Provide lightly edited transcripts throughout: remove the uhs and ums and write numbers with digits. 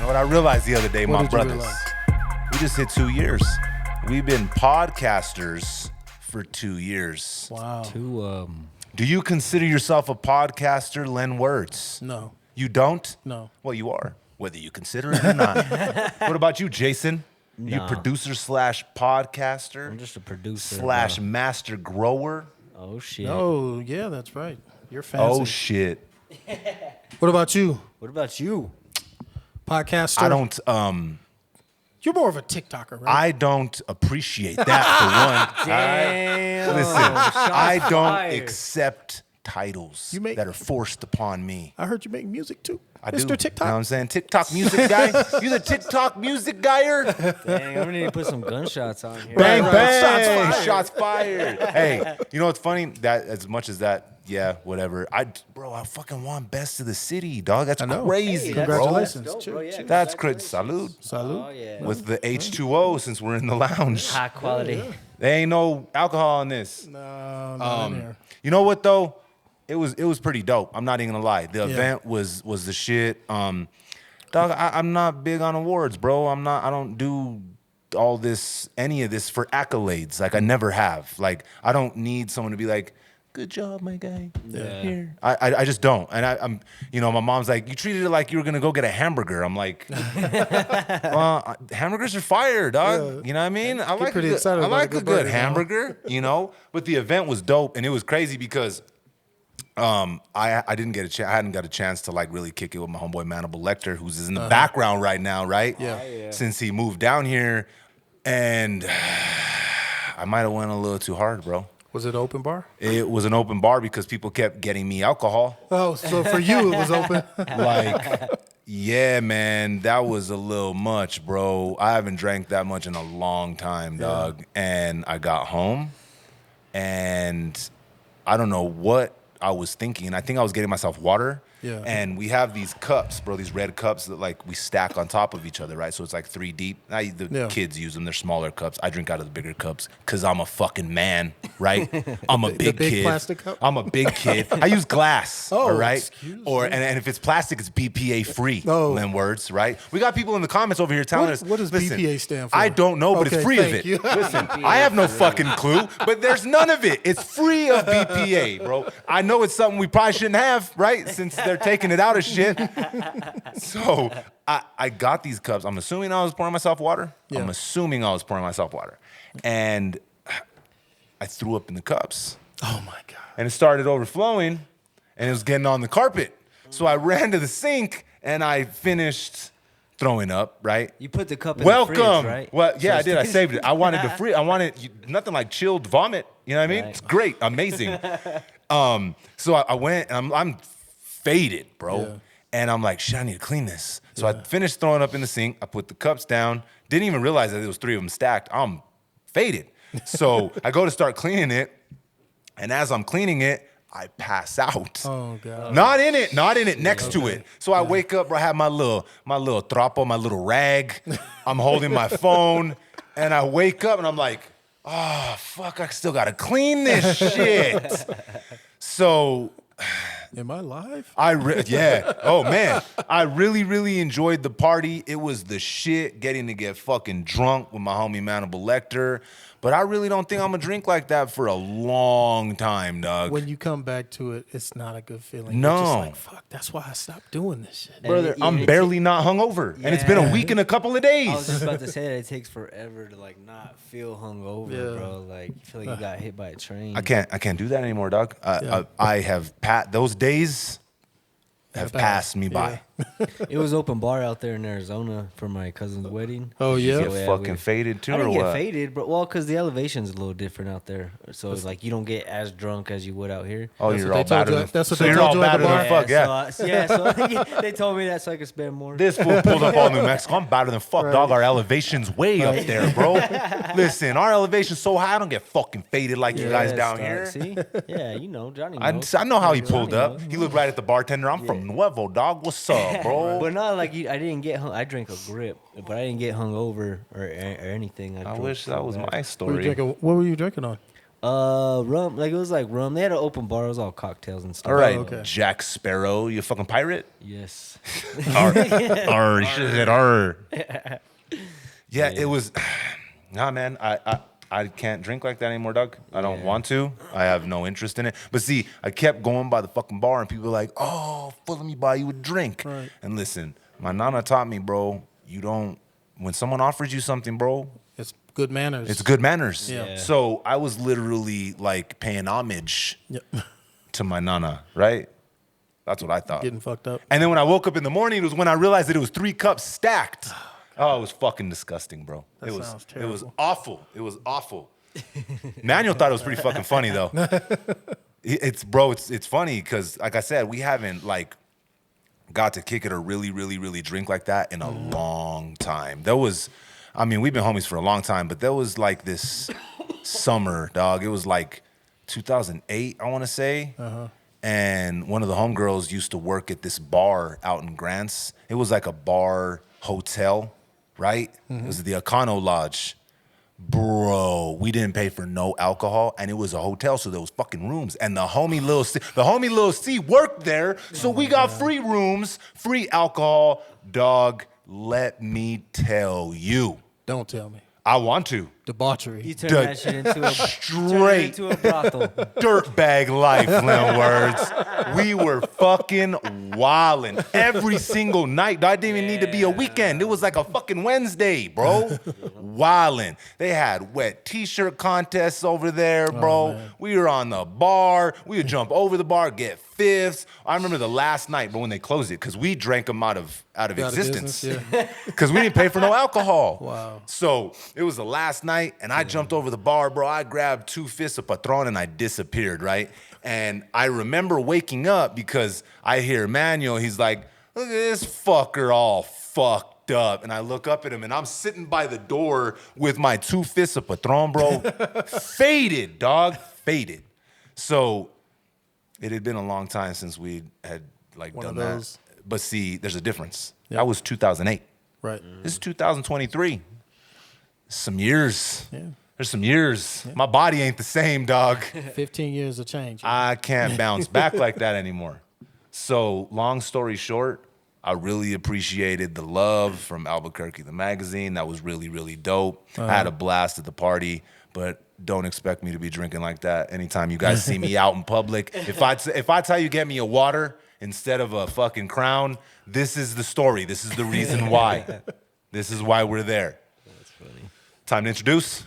know what I realized the other day, What my did you brothers? realize? We just hit 2 years. We've been podcasters for 2 years. Wow. Do you consider yourself a podcaster, Len Words? No. You don't? No. Well, you are, whether you consider it or not. What about you, Jason? You Nah. producer slash podcaster I'm just a producer. slash master grower? Oh shit. Oh, yeah, that's right. You're fancy. Oh, shit. What about you? What about you? Podcaster? I don't, You're more of a TikToker, right? I don't appreciate that for one. Damn. Listen, I don't accept titles You make- that are forced upon me. I heard you make music too. I Mr. do. TikTok. You know what I'm saying? TikTok music guy? You the TikTok music guyer? Dang, I'm gonna need to put some gunshots on here. Bang, Right. bang. Shots fired. Hey, you know what's funny? That as much as that, yeah, whatever. I fucking won best of the city, dog. That's know. crazy, Hey, that's bro. Congratulations. dope, bro. Yeah, That's crazy. Salute. Salute. Oh yeah. With the H2O since we're in the lounge. High quality. There ain't no alcohol in this. No, not in here. You know what though? It was pretty dope. I'm not even gonna lie. The event was the shit. Dog, I'm not big on awards, bro. I don't do any of this for accolades. Like I never have. Like I don't need someone to be like, good job, my guy. Yeah. Here. I just don't. And I'm my mom's like, you treated it like you were gonna go get a hamburger. I'm like, well, hamburgers are fire, dog. Yeah. You know what I mean? I like pretty a good, excited I about a like good a good burger, you know? hamburger, you know? But the event was dope and it was crazy because I didn't get I hadn't got a chance to like really kick it with my homeboy Manable Lecter, who's in the background right now, right? Yeah. Since he moved down here, and I might have went a little too hard, bro. Was it open bar? It was an open bar because people kept getting me alcohol. Oh, so for you it was open. Like, yeah, man, that was a little much, bro. I haven't drank that much in a long time, dog. And I got home, and I don't know what I was thinking. I think I was getting myself water. Yeah. And we have these cups, bro, these red cups that like we stack on top of each other, right? So it's like 3 deep. The kids use them. They're smaller cups. I drink out of the bigger cups because I'm a fucking man, right? I'm a big big kid. plastic cup? I'm a big kid. I use glass, Oh, all right? excuse Or me. and if it's plastic, it's BPA free. Oh. Len Words, right? We got people in the comments over here telling us. What does listen, BPA stand for? I don't know, but Okay, it's free of thank it. you. Listen, I have no fucking clue, but there's none of it. It's free of BPA, bro. I know it's something we probably shouldn't have, right? Since they're taking it out of shit. So I got these cups. I'm assuming I was pouring myself water. Yeah. I'm assuming I was pouring myself water. And I threw up in the cups. Oh my God. And it started overflowing, and it was getting on the carpet. So I ran to the sink, and I finished throwing up, right? You put the cup in Welcome. the fridge, right? Well, yeah, So I did. I it's- saved it. I wanted nothing like chilled vomit. You know what I mean? Right. It's great, amazing. So I went, and I'm faded, bro. Yeah. And I'm like, shit, I need to clean this. So I finished throwing up in the sink. I put the cups down. Didn't even realize that there was 3 of them stacked. I'm faded. So I go to start cleaning it, and as I'm cleaning it, I pass out. Oh God. Not in it, next to it. So I wake up, bro, I have my little trapo, my little rag. I'm holding my phone, and I wake up and I'm like, oh, fuck, I still gotta clean this shit. So Am I live? yeah. Oh man, I really enjoyed the party. It was the shit. Getting to get fucking drunk with my homie Manable Lecter. But I really don't think I'm gonna drink like that for a long time, dog. When you come back to it, it's not a good feeling. No. You're just like, fuck, that's why I stopped doing this shit. Brother, Yeah, I'm it barely not hungover, and it's been a Yeah. week and a couple of days. I was just about to say that it takes forever to like not feel hungover, Yeah. bro. Like you feel like you got hit by a train. I can't do that anymore, dog. I have those days have passed me by. It was open bar out there in Arizona for my cousin's wedding. Oh, yeah? Get yeah, fucking we- faded too, I or didn't get what? faded, but well, because the elevation's a little different out there, so it's like you don't get as drunk as you would out here. Oh, That's you're what all they told battered. you- that's what so they you're told all you at the battered bar? than fuck, yeah. So they told me that so I could spend more. This fool pulled up all New Mexico. I'm better than fuck, dog. Our elevation's way up there, bro. Listen, our elevation's so high, I don't get fucking faded like you guys Yes, down dog. here. See? Yeah, you know, Johnny I, knows. I know how he Johnny pulled up. knows. He looked right at the bartender. I'm from Nuevo, dog. What's up, bro? But not like I didn't get hung. I drank a grip, but I didn't get hungover or anything. I drunk wish so that was bad. my What were you story. drinking? What were you drinking on? Rum. Like it was like rum. They had an open bar. It was all cocktails and stuff. All right, okay. Jack Sparrow, you a fucking pirate? Yes. Arr, shit, arr. Yeah, it was. Nah, man, I can't drink like that anymore, Doug. I don't want to. I have no interest in it. But see, I kept going by the fucking bar, and people were like, "Oh, let me buy you a drink." Right. And listen, my nana taught me, bro. You don't. When someone offers you something, bro, It's good manners. it's good manners. Yeah. So I was literally like paying homage Yep. to my nana, right? That's what I thought. Getting fucked up. And then when I woke up in the morning, it was when I realized that it was 3 cups stacked. Oh, it was fucking disgusting, bro. That it was sounds it was terrible. awful. It was awful. Manuel thought it was pretty fucking funny though. It's funny because like I said, we haven't like got to kick it or really drink like that in a long time. There was, I mean, we've been homies for a long time, but there was like this summer, dog. It was like 2008, I want to say. And one of the homegirls used to work at this bar out in Grants. It was like a bar hotel, right? It was the Econo Lodge. Bro, we didn't pay for no alcohol, and it was a hotel, so there was fucking rooms. And the homie Lil C worked there, so we got free rooms, free alcohol. Dog, let me tell you, Don't tell me. I want to. Debauchery. You turned that shit into a Straight into a brothel. dirtbag life, Lil Words. We were fucking wildin' every single night. I didn't even need to be a weekend. It was like a fucking Wednesday, bro. Wildin'. They had wet t-shirt contests over there, bro. We were on the bar. We would jump over the bar, get fifths. I remember the last night, bro, when they closed it, because we drank them out of existence. Because we didn't pay for no alcohol. Wow. So it was the last night, and I jumped over the bar, bro. I grabbed 2 fists of Patron, and I disappeared, right? And I remember waking up because I hear Manuel. He's like, look at this fucker all fucked up. And I look up at him, and I'm sitting by the door with my 2 fists of Patron, bro. Faded, dog. Faded. So it had been a long time since we had like One done of those. that. But see, there's a difference. Yeah. That was 2008. Right. This is 2023. Some years. Yeah. There's some years. My body ain't the same, dog. 15 years of change. I can't bounce back like that anymore. So, long story short, I really appreciated the love from Albuquerque, the magazine. That was really dope. I had a blast at the party, but don't expect me to be drinking like that anytime you guys see me out in public. If I tell you get me a water instead of a fucking Crown, this is the story. This is the reason why. This is why we're there. That's funny. Time to introduce.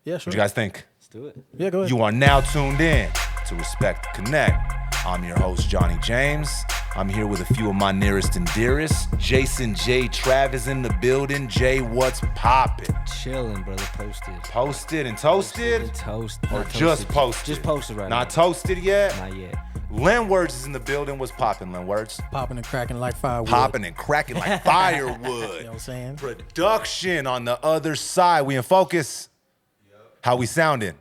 Yeah, sure. What you guys think? Let's do it. Yeah, go ahead. You are now tuned in to Respect Connect. I'm your host, Johnny James. I'm here with a few of my nearest and dearest. Jason J. Trav is in the building. Jay, what's poppin'? Chilling, brother. Posted. Posted and toasted? Toast. Or not just posted? Just posted right now. Not toasted yet? Not yet. Len Words is in the building. What's poppin', Len Words? Popping and cracking like firewood. Popping and cracking like You know firewood. what I'm saying? Production on the other side. We in focus? How we sounding?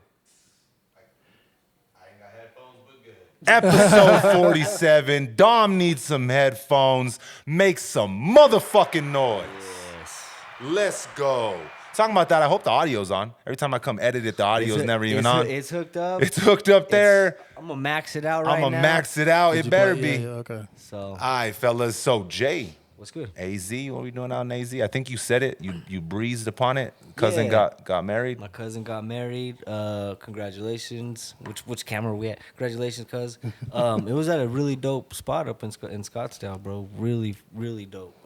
Episode 47. Dom needs some headphones. Make some motherfucking noise. Yes. Let's go. Talking about that, I hope the audio's on. Every time I come edit it, the audio's never even on. It's hooked up. It's hooked up there. I'm gonna max it out right I'm now. going to max it out. Did It you better play- be. Yeah, okay. So All right, fellas. So, Jay, what's good? AZ, what are we doing out in AZ? I think you said it. You breezed upon it. Cousin Yeah. got married. My cousin got married. Congratulations. Which camera are we at? Congratulations, cuz. It was at a really dope spot up in Scottsdale, bro. Really dope.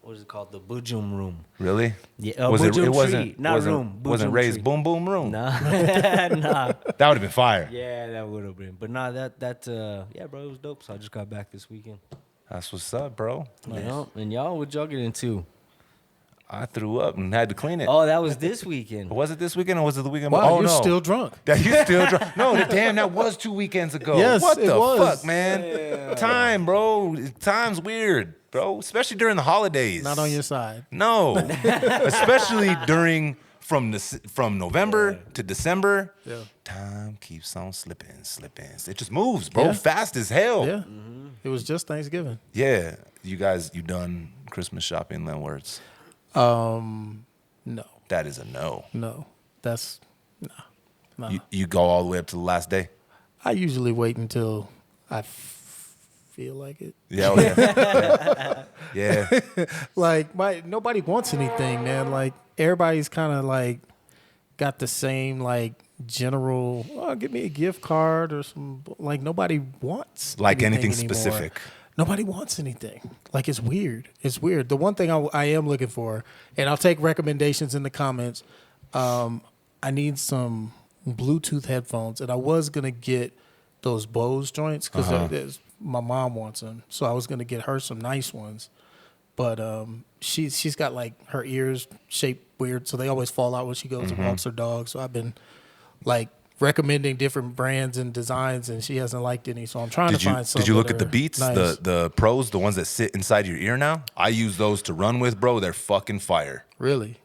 What is it called? The Bujum Room. Really? Yeah, Was it? Bujum It wasn't. Tree, not wasn't, room. Wasn't Bujum Ray's Tree. boom boom room. Nah, nah. That would have been fire. Yeah, that would have been. But nah, yeah, bro, it was dope. So I just got back this weekend. That's what's up, bro. You know? And y'all, what y'all get into? I threw up and had to clean it. Oh, that was this weekend. Was it this weekend or was it the weekend? Wow, oh, you're no. still drunk. That you still drunk. No, damn, that was 2 weekends ago. Yes, what it the was. fuck, man? Time, bro. Time's weird, bro. Especially during the holidays. Not on your side. No. Especially from November to December. Yeah. Time keeps on slipping. It just moves, bro. Yeah. Fast as hell. Yeah. It was just Thanksgiving. Yeah. You done Christmas shopping, Len Words? No. That is a no. No. That's nah. No. You go all the way up to the last day. I usually wait until I feel like it. Yeah, oh, yeah, yeah. Like nobody wants anything, man. Like everybody's kind of like got the same like general. Oh, give me a gift card or some. Like nobody wants Like anything anymore. specific. Nobody wants anything. Like it's weird. It's weird. The one thing I am looking for, and I'll take recommendations in the comments. I need some Bluetooth headphones, and I was gonna get those Bose joints because my mom wants them, so I was gonna get her some nice ones. But she's got like her ears shaped weird, so they always fall out when she goes and walks her dog. So I've been like recommending different brands and designs, and she hasn't liked any. So I'm trying to find some. Did you look that at the are Beats, nice. the Pros, the ones that sit inside your ear now? I use those to run with, bro. They're fucking fire. Really?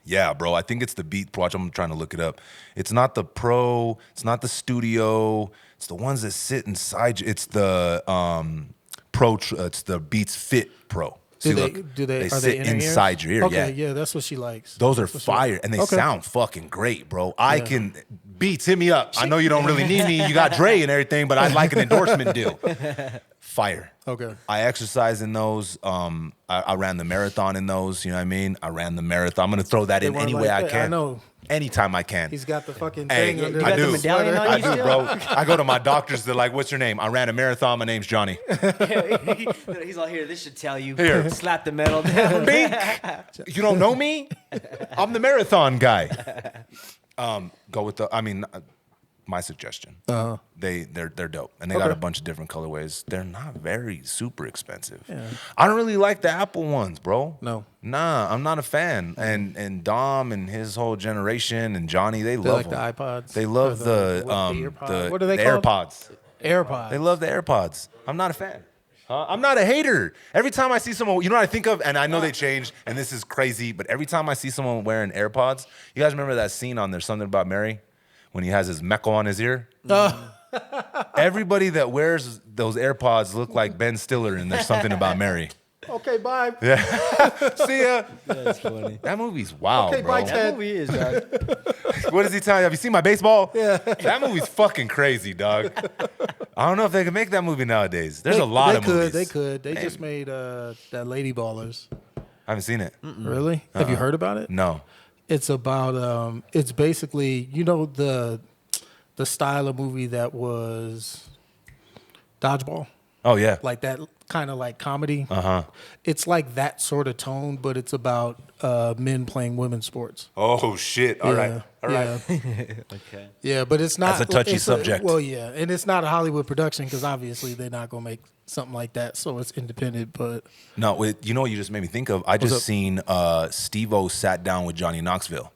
Yeah, bro. I think it's the Beat. Watch, I'm trying to look it up. It's not the Pro. It's not the Studio. It's the ones that sit inside you. It's the Pro. It's the Beats Fit Pro. See, they are sit they in her inside ears? your ear. Okay, yeah, that's what she likes. those are That's what she fire, likes. and they Okay. sound fucking great, bro. I can Beats, hit me up. I know you don't really need me. You got Dre and everything, but I'd like an endorsement deal. Fire. Okay. I exercise in those. I ran the marathon in those. You know what I mean? I ran the marathon. I'm gonna throw that in weren't any like way I that. can. I know. Anytime I can. He's got the fucking Hey, thing under I got the do. medallion on I you do, still? bro. I go to my doctors. They're like, "What's your name?" I ran a marathon. My name's Johnny. He's all here. This should tell you. Here. Slap the medal down. Bink. You don't know me? I'm the marathon guy. Go with the. I mean, my suggestion. They're dope, and they got Okay. a bunch of different colorways. They're not very super expensive. I don't really like the Apple ones, bro. No. Nah, I'm not a fan. And Dom and his whole generation and Johnny, they They love like them. the iPods. They love Or the AirPods. What are they the called? AirPods. AirPods. They love the AirPods. I'm not a fan. I'm not a hater. Every time I see someone, you know what I think of, and I know they changed, and this is crazy, but every time I see someone wearing AirPods, you guys remember that scene on There's Something About Mary when he has his mecca on his ear? Everybody that wears those AirPods look like Ben Stiller in There's Something About Mary. Okay, bye. See ya. That's funny. That movie's wild, Okay, bro. bye, That Ted. movie is, dog. What does he tell you? Have you seen my baseball? Yeah. That movie's fucking crazy, dog. I don't know if they can make that movie nowadays. There's a lot of movies. They could. They just made that Lady Ballers. I haven't seen it. Really? Have you heard about it? No. It's about it's basically, you know, the style of movie that was Dodgeball, Oh, yeah. like that kind of like comedy. Uh-huh. It's like that sort of tone, but it's about men playing women's sports. Oh, shit. All right. All right. Yeah. Okay. Yeah, but it's not. That's a touchy it's subject. Well, yeah, and it's not a Hollywood production because obviously they're not gonna make something like that, so it's independent. But No, you know what you just made me think of? I just up? seen Steve-O sat down with Johnny Knoxville,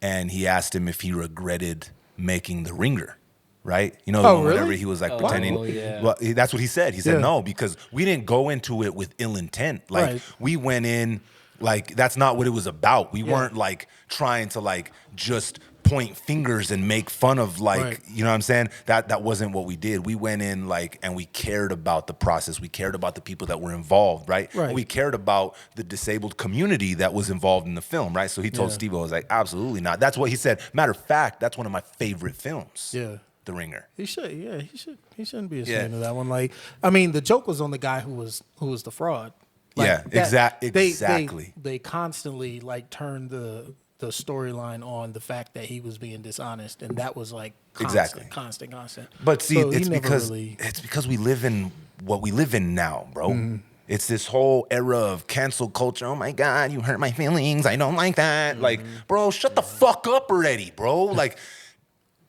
and he asked him if he regretted making The Ringer, right? You know, the Oh, one really? whenever he was like pretending. Oh, yeah. Well, that's what he said. He said Yeah. no, because we didn't go into it with ill intent. Like Right. we went in like that's not what it was about. We weren't like trying to like just point fingers and make fun of like Right. you know what I'm saying? That wasn't what we did. We went in like and we cared about the process. We cared about the people that were involved, right? Right. We cared about the disabled community that was involved in the film, right? So he told Yeah. Steve-O, I was like, absolutely not. That's what he said. Matter of fact, that's one of my favorite films. yeah, The Ringer. he should. Yeah, he should. He shouldn't be Yeah. ashamed of that one. Like, I mean, the joke was on the guy who was the fraud. Like, Yeah, exactly. They constantly like turned the storyline on the fact that he was being dishonest, and that was like constant, Exactly. constant. But see, So he it's never because really- it's because we live in what we live in now, bro. Mm-hmm. It's this whole era of cancel culture. Oh my God, you hurt my feelings. I don't like that. Like, bro, shut the fuck up already, bro. Like,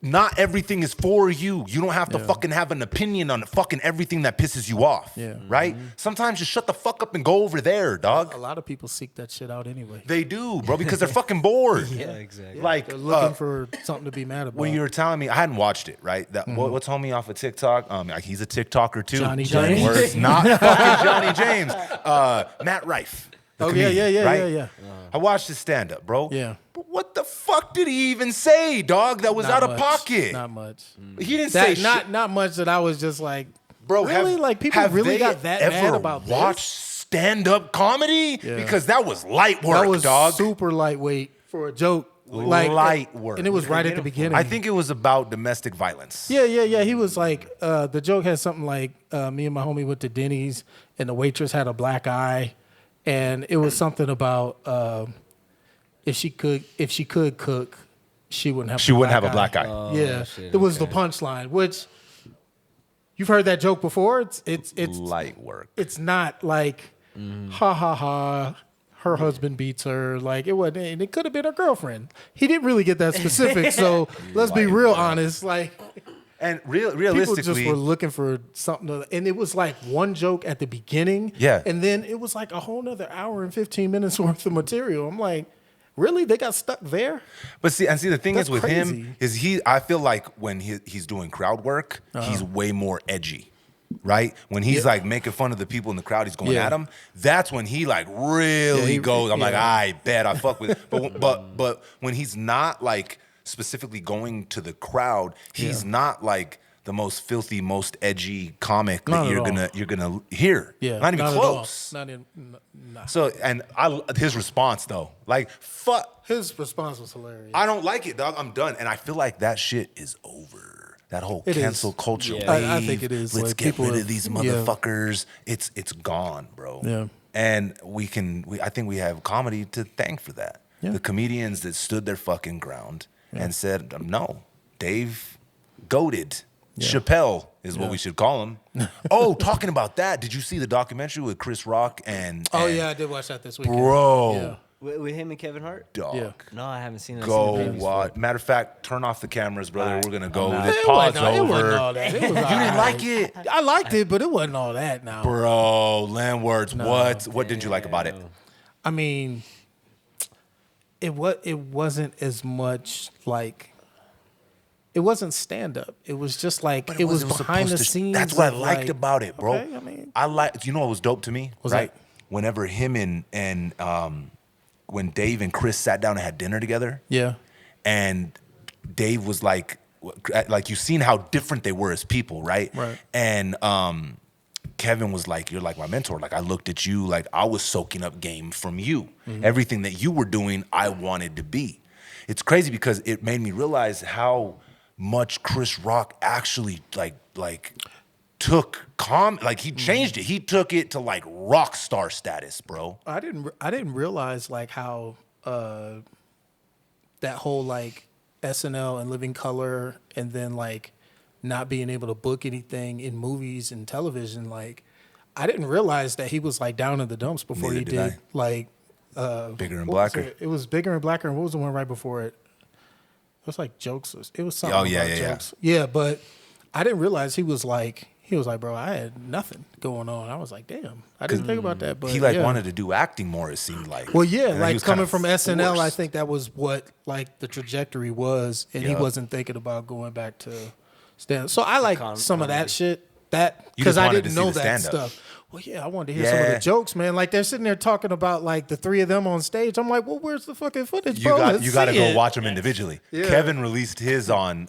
not everything is for you. You don't have to fucking have an opinion on fucking everything that pisses you off. Yeah. Right? Sometimes just shut the fuck up and go over there, dog. a lot of people seek that shit out anyway. They do, bro, because they're fucking bored. Yeah, exactly. Like, They're looking for something to be mad about. when you were telling me, I hadn't watched it, right? That what's homie off of TikTok? Like, he's a TikToker too. Johnny Johnny James. Words, not fucking Johnny James. Matt Rife. the Oh, yeah, comedian, yeah, right? yeah. I watched his stand up, bro. Yeah. But what the fuck did he even say, dog? That was Not out of much. pocket. Not much. He didn't say That shit. not much that I was just like, Bro, really? Like people have really they got that ever mad about watched this? stand up comedy? Yeah. Because that was light work, That was dog. super lightweight for a joke. light work. and it was right at the beginning. I think it was about domestic violence. Yeah. He was like, the joke had something like, me and my homie went to Denny's, and the waitress had a black eye, and it was something about if she could cook, she wouldn't have a black eye. Oh, shit, it was the punchline, which you've heard that joke before. It's light work. It's not like ha ha ha. Her husband beats her. Like it wasn't. And it could have been her girlfriend. He didn't really get that specific. So let's be real honest. Like, and people realistically, just were looking for something and it was like one joke at the beginning. Yeah. And then it was like a whole nother hour and 15 minutes worth of material. I'm like, really? They got stuck there? But see, the thing That's is with crazy. him is I feel like when he's doing crowd work, he's way more edgy. Right? When he's like making fun of the people in the crowd, he's going at them. That's when he like really goes. I'm like, I bet I fuck with it. But when he's not like specifically going to the crowd, he's not like the most filthy, most edgy comic that you're gonna hear. Yeah. Not even close. Not in. So his response though, like fuck. His response was hilarious. I don't like it, dog. I'm done. And I feel like that shit is over. That whole cancel culture wave. I think it is. Let's like, get rid of these motherfuckers. It's gone, bro. Yeah. And I think we have comedy to thank for that. Yeah. The comedians that stood their fucking ground and said, no, Dave goated. Yeah. Chappelle is what we should call him. Oh, talking about that, did you see the documentary with Chris Rock and I did watch that this weekend. bro? Yeah. With him and Kevin Hart? Dog. Yeah. No, I haven't seen it. Go watch. Matter of fact, turn off the cameras, brother. All right. We're gonna go. I'm This It pod's wasn't over. all that. It was You didn't like it, I liked it, but it wasn't all that now. bro? Landwords. What did you like about it? I mean, it wasn't as much like it wasn't stand up. It was just like it was wasn't behind the supposed to- scenes. That's what I of, liked like, about it, bro. Okay, I mean, I like. You know what was dope to me? What's right? that? Whenever him and when Dave and Chris sat down and had dinner together, yeah, and Dave was like you've seen how different they were as people, right? Right. And Kevin was like, you're like my mentor. Like I looked at you, like I was soaking up game from you. Everything that you were doing, I wanted to be. It's crazy because it made me realize how much Chris Rock actually like took like he changed it. He took it to like rock star status, bro. I didn't realize like how that whole like SNL and Living Color and then like not being able to book anything in movies and television. Like I didn't realize that he was like down in the dumps before Neither he did did like Bigger and what was Blacker. it was Bigger and Blacker. And what was the one right before it? It was like Jokes. It was something. Oh, yeah, about yeah, Jokes. Yeah, but I didn't realize he was like, bro, I had nothing going on. I was like, damn, I didn't think about that. But He like yeah. wanted to do acting more, it seemed like. Well, yeah, And then he like was coming kinda from SNL, I forced. think that was what like the trajectory was, and he Yeah. wasn't thinking about going back to stand. So I like some of that comedy. shit. That You because just I wanted didn't to see know the that stand-up. stuff. Well, yeah, I wanted to hear some of Yeah. the jokes, man. Like they're sitting there talking about like the three of them on stage. I'm like, well, where's the fucking footage, You bro? got Let's you got to see go it. watch them individually. Yeah. Kevin released his on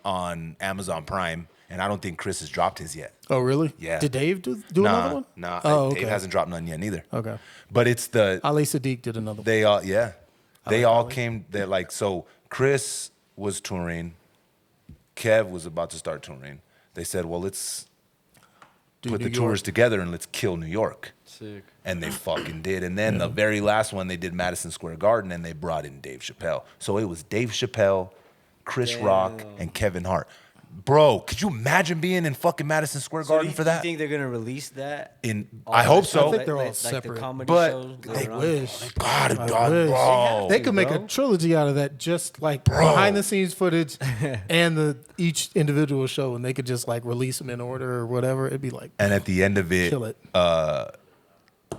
Amazon Prime, and I don't think Chris has dropped his yet. Oh, really? Yeah. Did Dave do another one? Nah, Oh, okay. Dave hasn't dropped none yet neither. Okay. But it's the Ali Sadiq did another one. they all yeah, they like all Ali. came. They're like so. Chris was touring. Kev was about to start touring. They said, well, let's Do put New the York. tours together and let's kill New York. Sick. And they fucking did. And then the very last one, they did Madison Square Garden, and they brought in Dave Chappelle. So it was Dave Chappelle, Chris Rock, and Kevin Hart. Bro, could you imagine being in fucking Madison Square Garden for Do you that? think they're gonna release that? I hope so. I think they're all like separate. the comedy But shows they later on? Wish. God, I God, wish. bro. They could make a bro. trilogy out of that, just like behind the scenes footage and each individual show, and they could just like release them in order or whatever. It'd be like And at the end of it, kill it.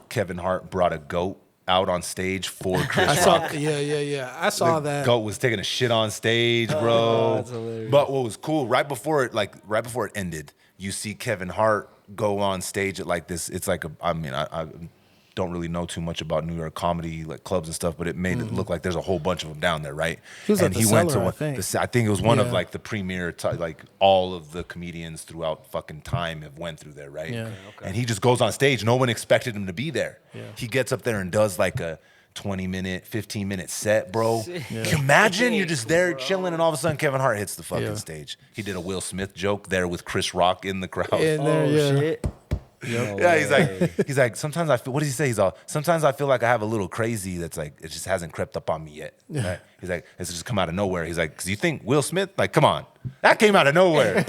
Kevin Hart brought a goat out on stage for Chris I Rock. saw, yeah. I saw The that. goat was taking a shit on stage, bro. that's hilarious. But what was cool, right before it ended, you see Kevin Hart go on stage at like this. It's like I don't really know too much about New York comedy like clubs and stuff, but it made it look like there's a whole bunch of them down there, right? He was at the Cellar, I think. I think it was one of Yeah. like the premier, like all of the comedians throughout fucking time have went through there, right? Yeah. And he just goes on stage. No one expected him to be there. Yeah. He gets up there and does like a 20-minute, 15-minute set, bro. Sick. Can you imagine you're just there chilling, and all of a sudden Kevin Hart hits the fucking stage. He did a Will Smith joke there with Chris Rock in the crowd. In there, Shit. No Yeah, way. he's like, sometimes I feel. What does he say? He's all. Sometimes I feel like I have a little crazy that's like it just hasn't crept up on me yet. Right? He's like, it's just come out of nowhere. He's like, 'cause you think Will Smith? Like, come on, that came out of nowhere.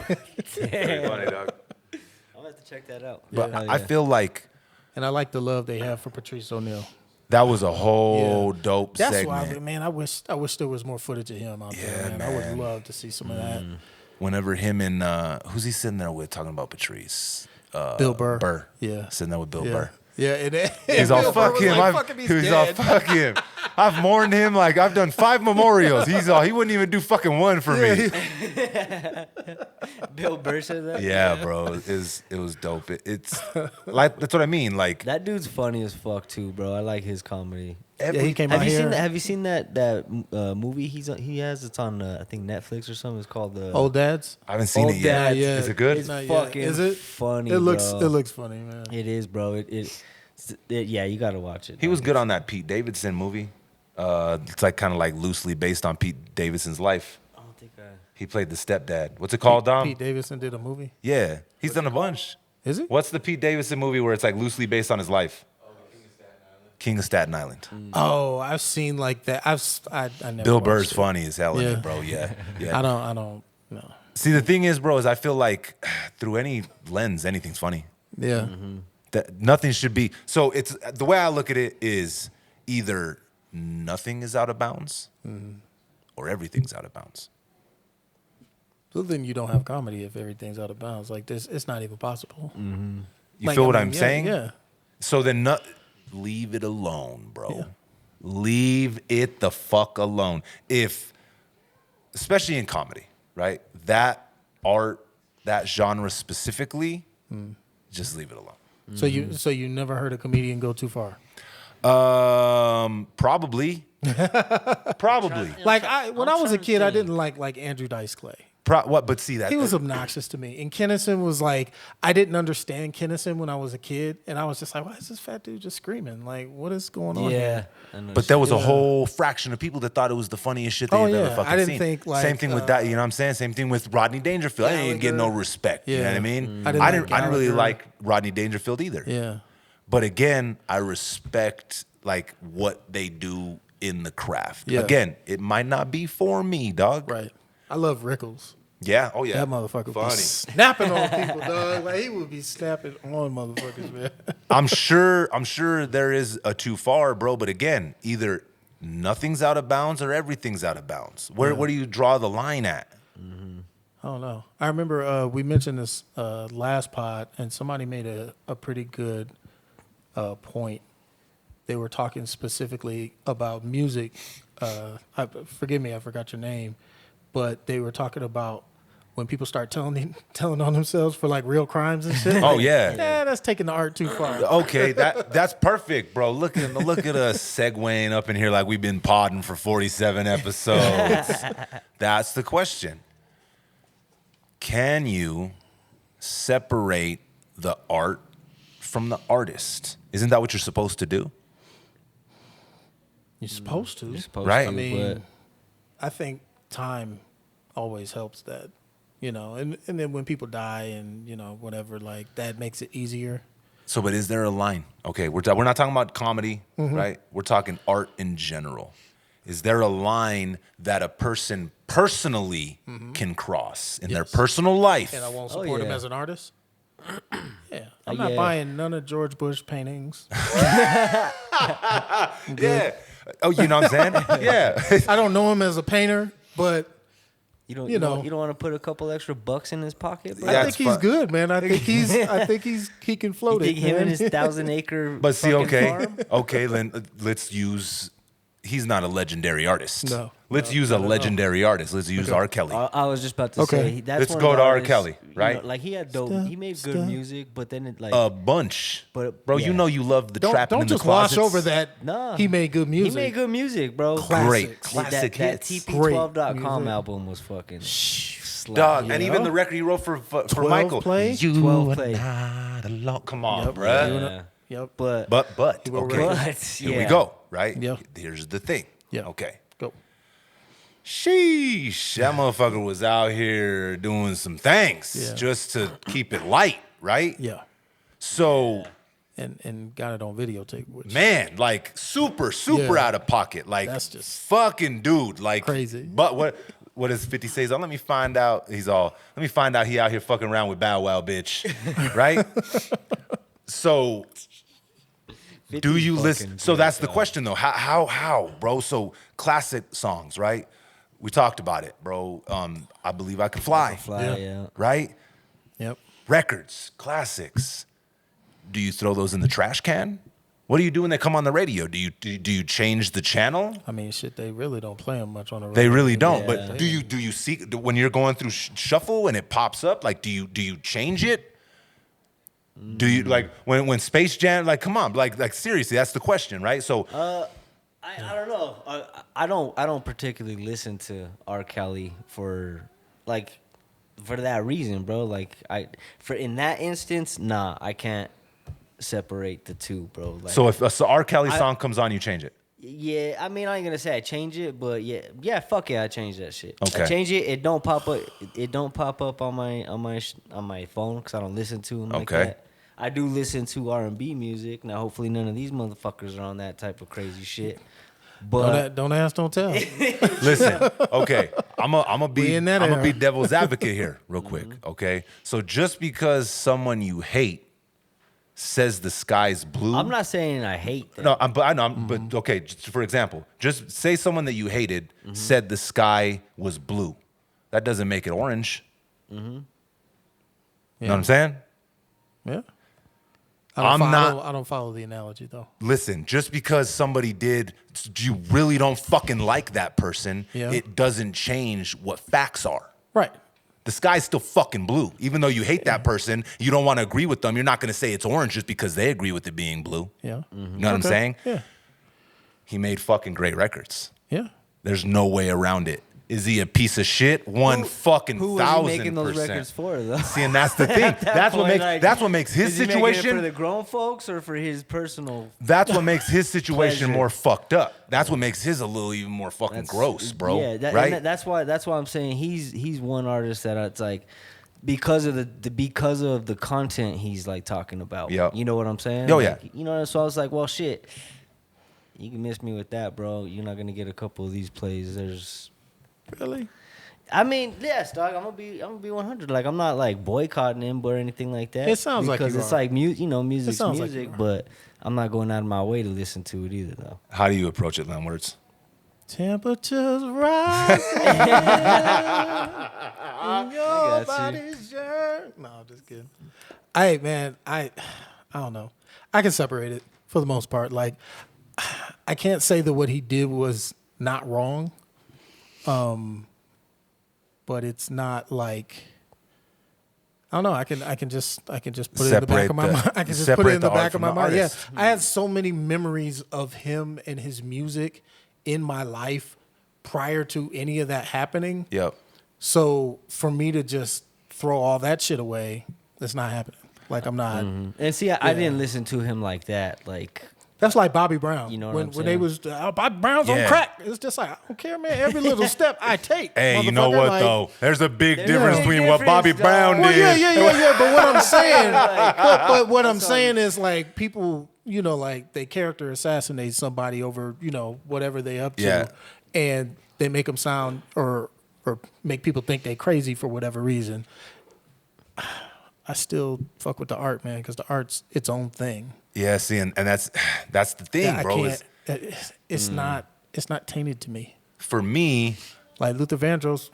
Very funny, dog. I'm gonna have to check that out. But Hell I yeah. feel like And I like the love they have for Patrice O'Neal. that was a whole dope That's segment. why, man. I wish there was more footage of him out there, man. I would love to see some of that. Whenever him and who's he sitting there with talking about Patrice? Bill Burr. Burr. Yeah. Sitting there with Bill Yeah. Burr. Yeah, and He's all Bill Burr fuck was him. like, "Fuck him, he's He was all dead." fuck him. I've mourned him like I've done 5 memorials. He's all he wouldn't even do fucking one for me. Bill Burr said that. Yeah, bro. It was dope. It's like that's what I mean. Like That dude's funny as fuck too, bro. I like his comedy. Yeah, he came Have out you here. seen that? Have you seen that movie he has? It's on I think Netflix or something. It's called the Old Dads. I haven't seen Old it yet. Dads. Yeah. Is it good? It's Not yet. fucking Is it? funny. It looks bro. it looks funny, man. It is, bro. Yeah, you gotta watch it. He was good on that Pete Davidson movie. It's like kind of like loosely based on Pete Davidson's life. I don't think I. He played the stepdad. What's it called, Dom? Pete Davidson did a movie. Yeah, he's done a bunch. Is it? What's the Pete Davidson movie where it's like loosely based on his life? King of Staten Island. Oh, I've seen like that. I never. Bill watched Burr's it. funny as hell in Yeah. it, bro. Yeah, yeah. I don't know. See, the thing is, bro, is I feel like through any lens, anything's funny. Yeah. That nothing should be. So it's the way I look at it is either nothing is out of bounds or everything's out of bounds. So then you don't have comedy if everything's out of bounds. Like this, it's not even possible. You Like, feel I what mean, I'm yeah, saying? Yeah. So then, leave it alone, bro. Yeah. Leave it the fuck alone. If, especially in comedy, right? That art, that genre specifically, just leave it alone. So you never heard a comedian go too far. Probably. Probably. Like when I was a kid, I didn't like Andrew Dice Clay. What? But see that He was obnoxious to me. And Kennison was like, I didn't understand Kennison when I was a kid, and I was just like, why is this fat dude just screaming? Like, what is going on Yeah. here? I know But there was a Yeah. whole fraction of people that thought it was the funniest shit Oh, they've ever yeah. fucking I didn't seen. think, like, Same thing with that, you know what I'm saying? Same thing with Rodney Dangerfield. I didn't get no Gallagher. respect. You know Yeah. what I mean? I didn't I like didn't really Gallagher. like Rodney Dangerfield either. Yeah. But again, I respect like what they do in the craft. Yeah. Again, it might not be for me, dog. Right. I love Rickles. Yeah. Oh yeah. That motherfucker would be Funny. snapping on people, dog. Like he would be snapping on motherfuckers, man. I'm sure there is a too far, bro. But again, either nothing's out of bounds or everything's out of bounds. Where do you draw the line at? I don't know. I remember we mentioned this last pod, and somebody made a pretty good point. They were talking specifically about music. Forgive me, I forgot your name, but they were talking about when people start telling on themselves for like real crimes and shit. Oh Like, yeah. yeah, that's taking the art too far. Okay, that's perfect, bro. Look at us segueing up in here like we've been podding for 47 episodes. That's the question. Can you separate the art from the artist? Isn't that what you're supposed to do? You're supposed to. You're supposed Right. to, I mean, but I think time always helps that, you know, and then when people die and, you know, whatever, like that makes it easier. So, but is there a line? Okay, we're not talking about comedy, right? We're talking art in general. Is there a line that a person personally can cross in their personal life? And I won't support him yeah. as an artist. Yeah. I'm Yeah. not buying none of George Bush paintings. Yeah. Oh, you know what I'm saying? Yeah. I don't know him as a painter, but you don't you know. you don't want to put a couple extra bucks in his pocket, bro? I That's think he's fun. good, man. I think he can You float think it. him man. and his 1,000-acre But see, fucking okay, farm? okay, then let's use. He's not a legendary artist. No. Let's use a legendary artist. Let's use R. Kelly. I was just about to Okay. say that's Let's one go of to the R. artists, Kelly, you know, right? like he had dope. He made good music, but then it like A bunch. But, bro, yeah. you know you love the Don't trapping in the just wash closets. over that. Nah. He made good music. he made good music, bro. Great Classics. classic that hits. TP12.com Great album was fucking slap. Dog, and Yeah. even the record he wrote for 12 Michael. play? You 12 are play. not alone. Come on, Yep. bruh. Yeah. Yep. but But wrote okay. but Here yeah. we go. right? Yeah. Here's the thing. Yeah. Okay. Go. Sheesh, that motherfucker was out here doing some things just to keep it light, right? Yeah. So, And got it on videotape. Which man, like super out of pocket. Like That's just fucking dude. Like crazy. But what does 50 say? He's all, let me find out. Let me find out he out here fucking around with Bow Wow, bitch. Right? So do you listen? So that's the question though. How, bro? So classic songs, right? We talked about it, bro. I Believe I Can Fly. Yeah. Right? Yep. Records, classics. Do you throw those in the trash can? What do you do when they come on the radio? Do you change the channel? I mean, shit, they really don't play them much on the radio. They really don't. Yeah. But do you see when you're going through shuffle and it pops up? Like, do you change it? Do you like when Space Jam? Like, come on, like seriously, that's the question, right? So, I don't know. I don't particularly listen to R. Kelly for that reason, bro. Like in that instance, nah, I can't separate the two, bro. Like, so if a R. Kelly song comes on, you change it. yeah, I mean, I ain't gonna say I change it, but yeah, fuck yeah, I change that shit. Okay. I change it. It don't pop up. It don't pop up on my phone because I don't listen to them like that. I do listen to R&B music. Now, hopefully, none of these motherfuckers are on that type of crazy shit. But Don't ask, don't tell. Listen, okay, I'm gonna be devil's advocate here, real quick. Okay, so just because someone you hate says the sky's blue, I'm not saying I hate them. no, I know. But okay, just for example, just say someone that you hated said the sky was blue. That doesn't make it orange. You know what I'm saying? Yeah. I don't follow the analogy though. Listen, just because somebody you really don't fucking like that person, it doesn't change what facts are. Right. The sky's still fucking blue. Even though you hate that person, you don't want to agree with them. You're not going to say it's orange just because they agree with it being blue. Yeah. You know what I'm saying? Yeah. He made fucking great records. Yeah. There's no way around it. Is he a piece of shit? Who was he making those records for, though? See, and that's the thing. That's what makes his is he situation making it for the grown folks or for his personal. That's what makes his situation pleasure. more fucked up. That's what makes his a little even more fucking gross, bro. Yeah, right? That's why I'm saying he's one artist that it's like because of the content he's like talking about. Yeah. You know what I'm saying? Oh, yeah. Like, you know, so I was like, well, shit. You can miss me with that, bro. You're not gonna get a couple of these plays. There's. Really? I mean, yes, dog. I'm gonna be 100. Like, I'm not like boycotting him or anything like that. It sounds like because you it's are. like music's like music, you are. but I'm not going out of my way to listen to it either, though. How do you approach it, Lamwords? Temperatures rising. in your got you. body's yearn. No, I'm just kidding. Hey, man, I don't know. I can separate it for the most part. Like, I can't say that what he did was not wrong. But it's not like I don't know. I can just put it in the back of my mind. I can just put it in the back of my mind. Yeah, I had so many memories of him and his music in my life prior to any of that happening. Yep. So for me to just throw all that shit away, it's not happening. Like I'm not. And see, I didn't listen to him like that. Like. That's like Bobby Brown. You know what when I'm saying? they was Bobby Brown's on crack. It's just like I don't care, man. Every little step I take. Hey, you know what like, though? There's a big difference a big between what Bobby difference, Brown dog. did. Well, yeah. But what I'm saying, but what I'm saying is like people, you know, like they character assassinate somebody over, you know, whatever they up to, and they make them sound or make people think they crazy for whatever reason. I still fuck with the art, man, because the art's its own thing. Yeah, see, and that's the thing, Yeah, bro. It's not tainted to me. For me, Like Luther Vandross,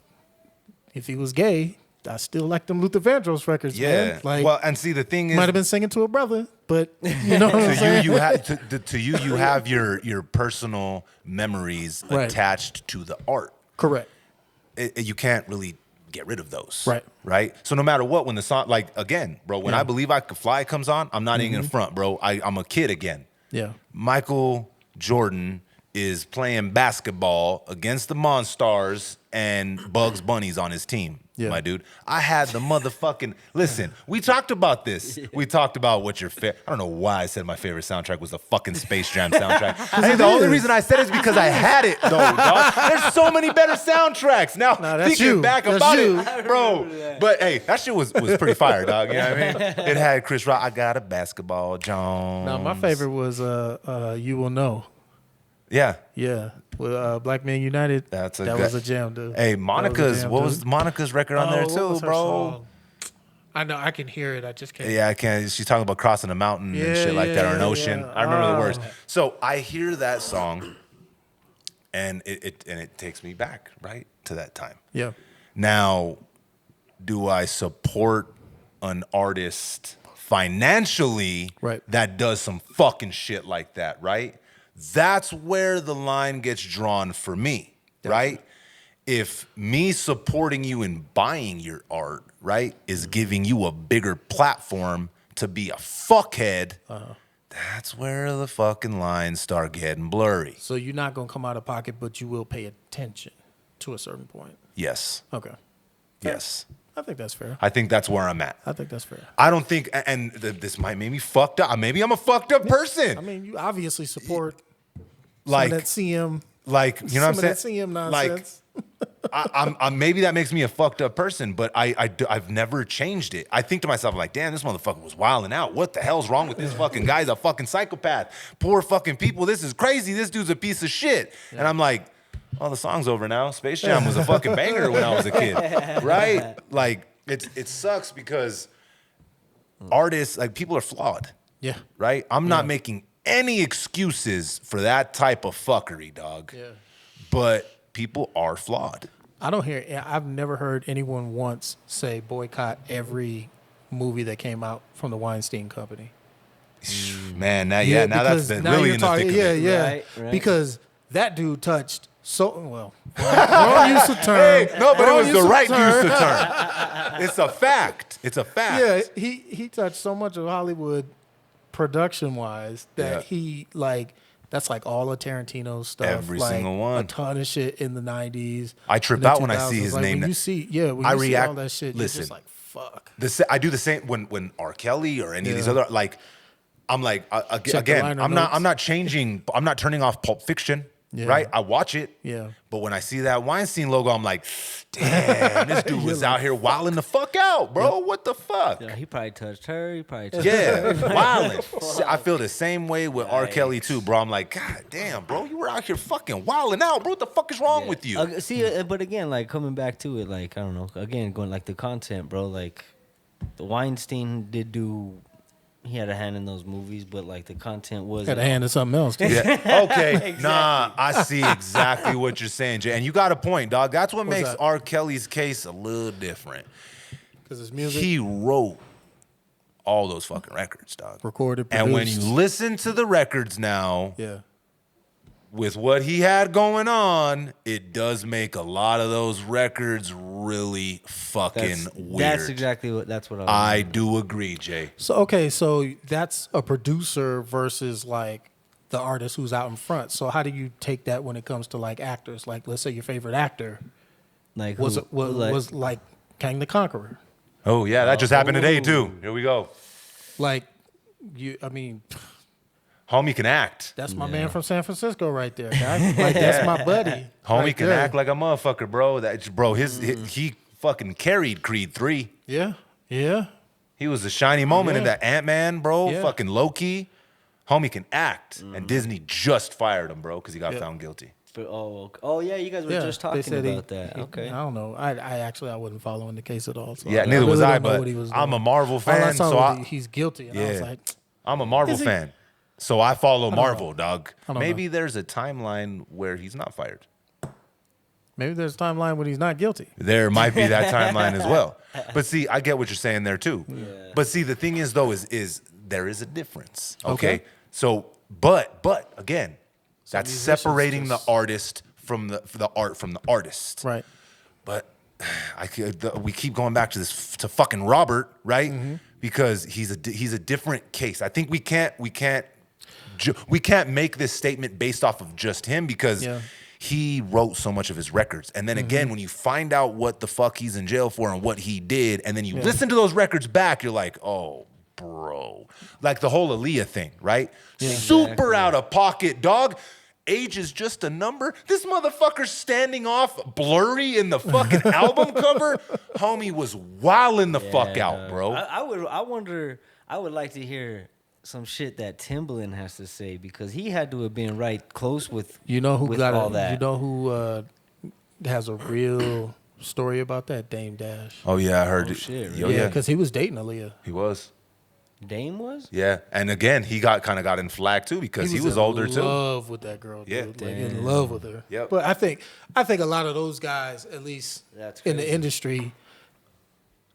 if he was gay, I still like them Luther Vandross records, man. Like, well, and see, the thing is, might have been singing to a brother, but you know what I'm saying? you have your personal memories attached to the art. Correct. You can't really get rid of those. Right. So no matter what, when the song, like, again, bro, when I Believe I Could Fly comes on, I'm not even in front, bro. I'm a kid again. Yeah. Michael Jordan is playing basketball against the Monstars and Bugs Bunny's on his team, my dude. I had the motherfucking listen. We talked about this. We talked about what your I don't know why I said my favorite soundtrack was the fucking Space Jam soundtrack. I think the only reason I said it is because I had it, though, dog. There's so many better soundtracks now. Thinking back about it, bro. But hey, that shit was pretty fire, dog. You know what I mean? It had Chris Rock. I got a basketball, Jones. Now my favorite was "You Will Know." Yeah. Yeah. With Black Men United. That was a jam, dude. Hey, Monica's, what was Monica's record on there too, bro? I know, I can hear it. I just can't. Yeah, I can't. She's talking about crossing a mountain and shit like that, or an ocean. I remember the words. So I hear that song, and it takes me back, right, to that time. Yeah. Now, do I support an artist financially that does some fucking shit like that, right? That's where the line gets drawn for me, right? If me supporting you and buying your art, right, is giving you a bigger platform to be a fuckhead, that's where the fucking lines start getting blurry. So you're not going to come out of pocket, but you will pay attention to a certain point. Yes. Okay. Yes. I think that's fair. I think that's where I'm at. I think that's fair. I don't think, and this might make me fucked up. Maybe I'm a fucked up person. I mean, you obviously support like that CM, like you know what I'm saying? That CM nonsense. Like, I'm maybe that makes me a fucked up person, but I've never changed it. I think to myself, I'm like, damn, this motherfucker was wilding out. What the hell's wrong with this fucking guy? He's a fucking psychopath. Poor fucking people. This is crazy. This dude's a piece of shit. Yeah. And I'm like, oh, the song's over now. Space Jam was a fucking banger when I was a kid, right? Like, it sucks because artists, like, people are flawed. Yeah. Right? I'm not making any excuses for that type of fuckery, dog. Yeah. But people are flawed. I've never heard anyone once say boycott every movie that came out from the Weinstein Company. Man, now that's been really in the thick of it. Yeah. Right. Because that dude touched wrong use of term. Hey, no, but it was the right use of term. It's a fact. It's a fact. Yeah, he touched so much of Hollywood production-wise that he, like, that's like all of Tarantino's stuff. Every like, single one. A ton of shit in the 90s. I trip out when I see his name. When you see, when you see all that shit, you're just like, fuck. I do the same when R. Kelly or any of these other, like, I'm like, again, I'm not changing, I'm not turning off Pulp Fiction. Yeah. Right? I watch it. Yeah. But when I see that Weinstein logo, I'm like, damn, this dude was out here wilding the fuck out, bro. What the fuck? Yeah, he probably touched her. He probably touched her. Wilding. I feel the same way with R. Kelly, too, bro. I'm like, God damn, bro, you were out here fucking wilding out, bro. What the fuck is wrong with you? But again, like, coming back to it, like, I don't know. Again, going, like, the content, bro. Like, the Weinstein did do... He had a hand in those movies, but like the content was had a hand in something else. Too. Yeah. Okay. Exactly. Nah, I see exactly what you're saying, Jay. And you got a point, dog. That's what makes R. Kelly's case a little different. Because his music. He wrote all those fucking records, dog. Recorded, produced. And when you listen to the records now, yeah, with what he had going on, it does make a lot of those records really fucking weird. That's exactly what I do agree, Jay. So that's a producer versus like the artist who's out in front. So how do you take that when it comes to like actors? Like, let's say your favorite actor like was like Kang the Conqueror. Oh yeah, that just happened today too. Here we go. Like homie can act. That's my man from San Francisco right there, guy. Like, that's my buddy. Homie can act like a motherfucker, bro. He fucking carried Creed 3. Yeah. Yeah. He was a shiny moment in that Ant-Man, bro. Yeah. Fucking Loki. Homie can act. And Disney just fired him, bro, because he got found guilty. Oh yeah, you guys were just talking about that. Okay. I don't know. I wasn't following the case at all. So neither was I, but I'm a Marvel fan. He's guilty. And I was like, I'm a Marvel fan. So I follow Marvel, dog. Maybe there's a timeline where he's not fired. Maybe there's a timeline when he's not guilty. There might be that timeline as well. But see, I get what you're saying there too. Yeah. But see, the thing is though, is there is a difference. Okay. So, but again, that's separating the artist from the art from the artist. Right. But we keep going back to fucking Robert, right? Mm-hmm. Because he's a different case. I think we can't we can't make this statement based off of just him because he wrote so much of his records. And then again, when you find out what the fuck he's in jail for and what he did, and then you listen to those records back, you're like, oh, bro. Like the whole Aaliyah thing, right? Yeah, super out of pocket, dog. Age is just a number. This motherfucker's standing off blurry in the fucking album cover. Homie was wilding the fuck out, bro. I would like to hear some shit that Timbaland has to say because he had to have been right close with You know who with got all it? that. You know who has a real story about that? Dame Dash. Oh yeah, I heard Oh, it. shit, Yo, really? Yeah, yeah, because he was dating Aaliyah. he was. Dame was? Yeah, and again, he got in flag too because he was older in too. love with that girl, Yeah. dude. Like in love with her. Yep. But I think a lot of those guys, at least That's in the crazy. industry,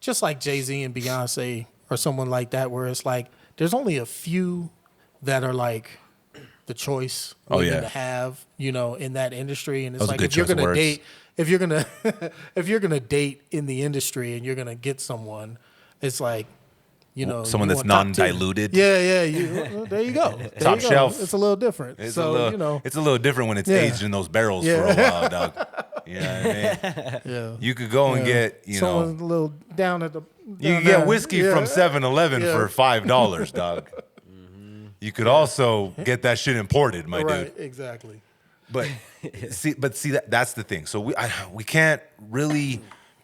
just like Jay-Z and Beyonce or someone like that, where it's like there's only a few that are like the choice women to have, you know, in that industry. And it's That was a like good if you're choice of gonna words. date, if you're gonna date in the industry and you're gonna get someone, it's like, you know, Someone you that's want top tier. non-diluted. Yeah. Well, there you go. There Top you go. shelf. It's a little different. It's so a little, you know, it's a little different when it's Yeah. aged in those barrels for a while, dog. You know what I mean? yeah. You could go and get, you know, someone's a little down at the. you could get whiskey from 7-Eleven for $5, dog. You could also get that shit imported, my right, dude. exactly. But see, that's the thing. So we can't really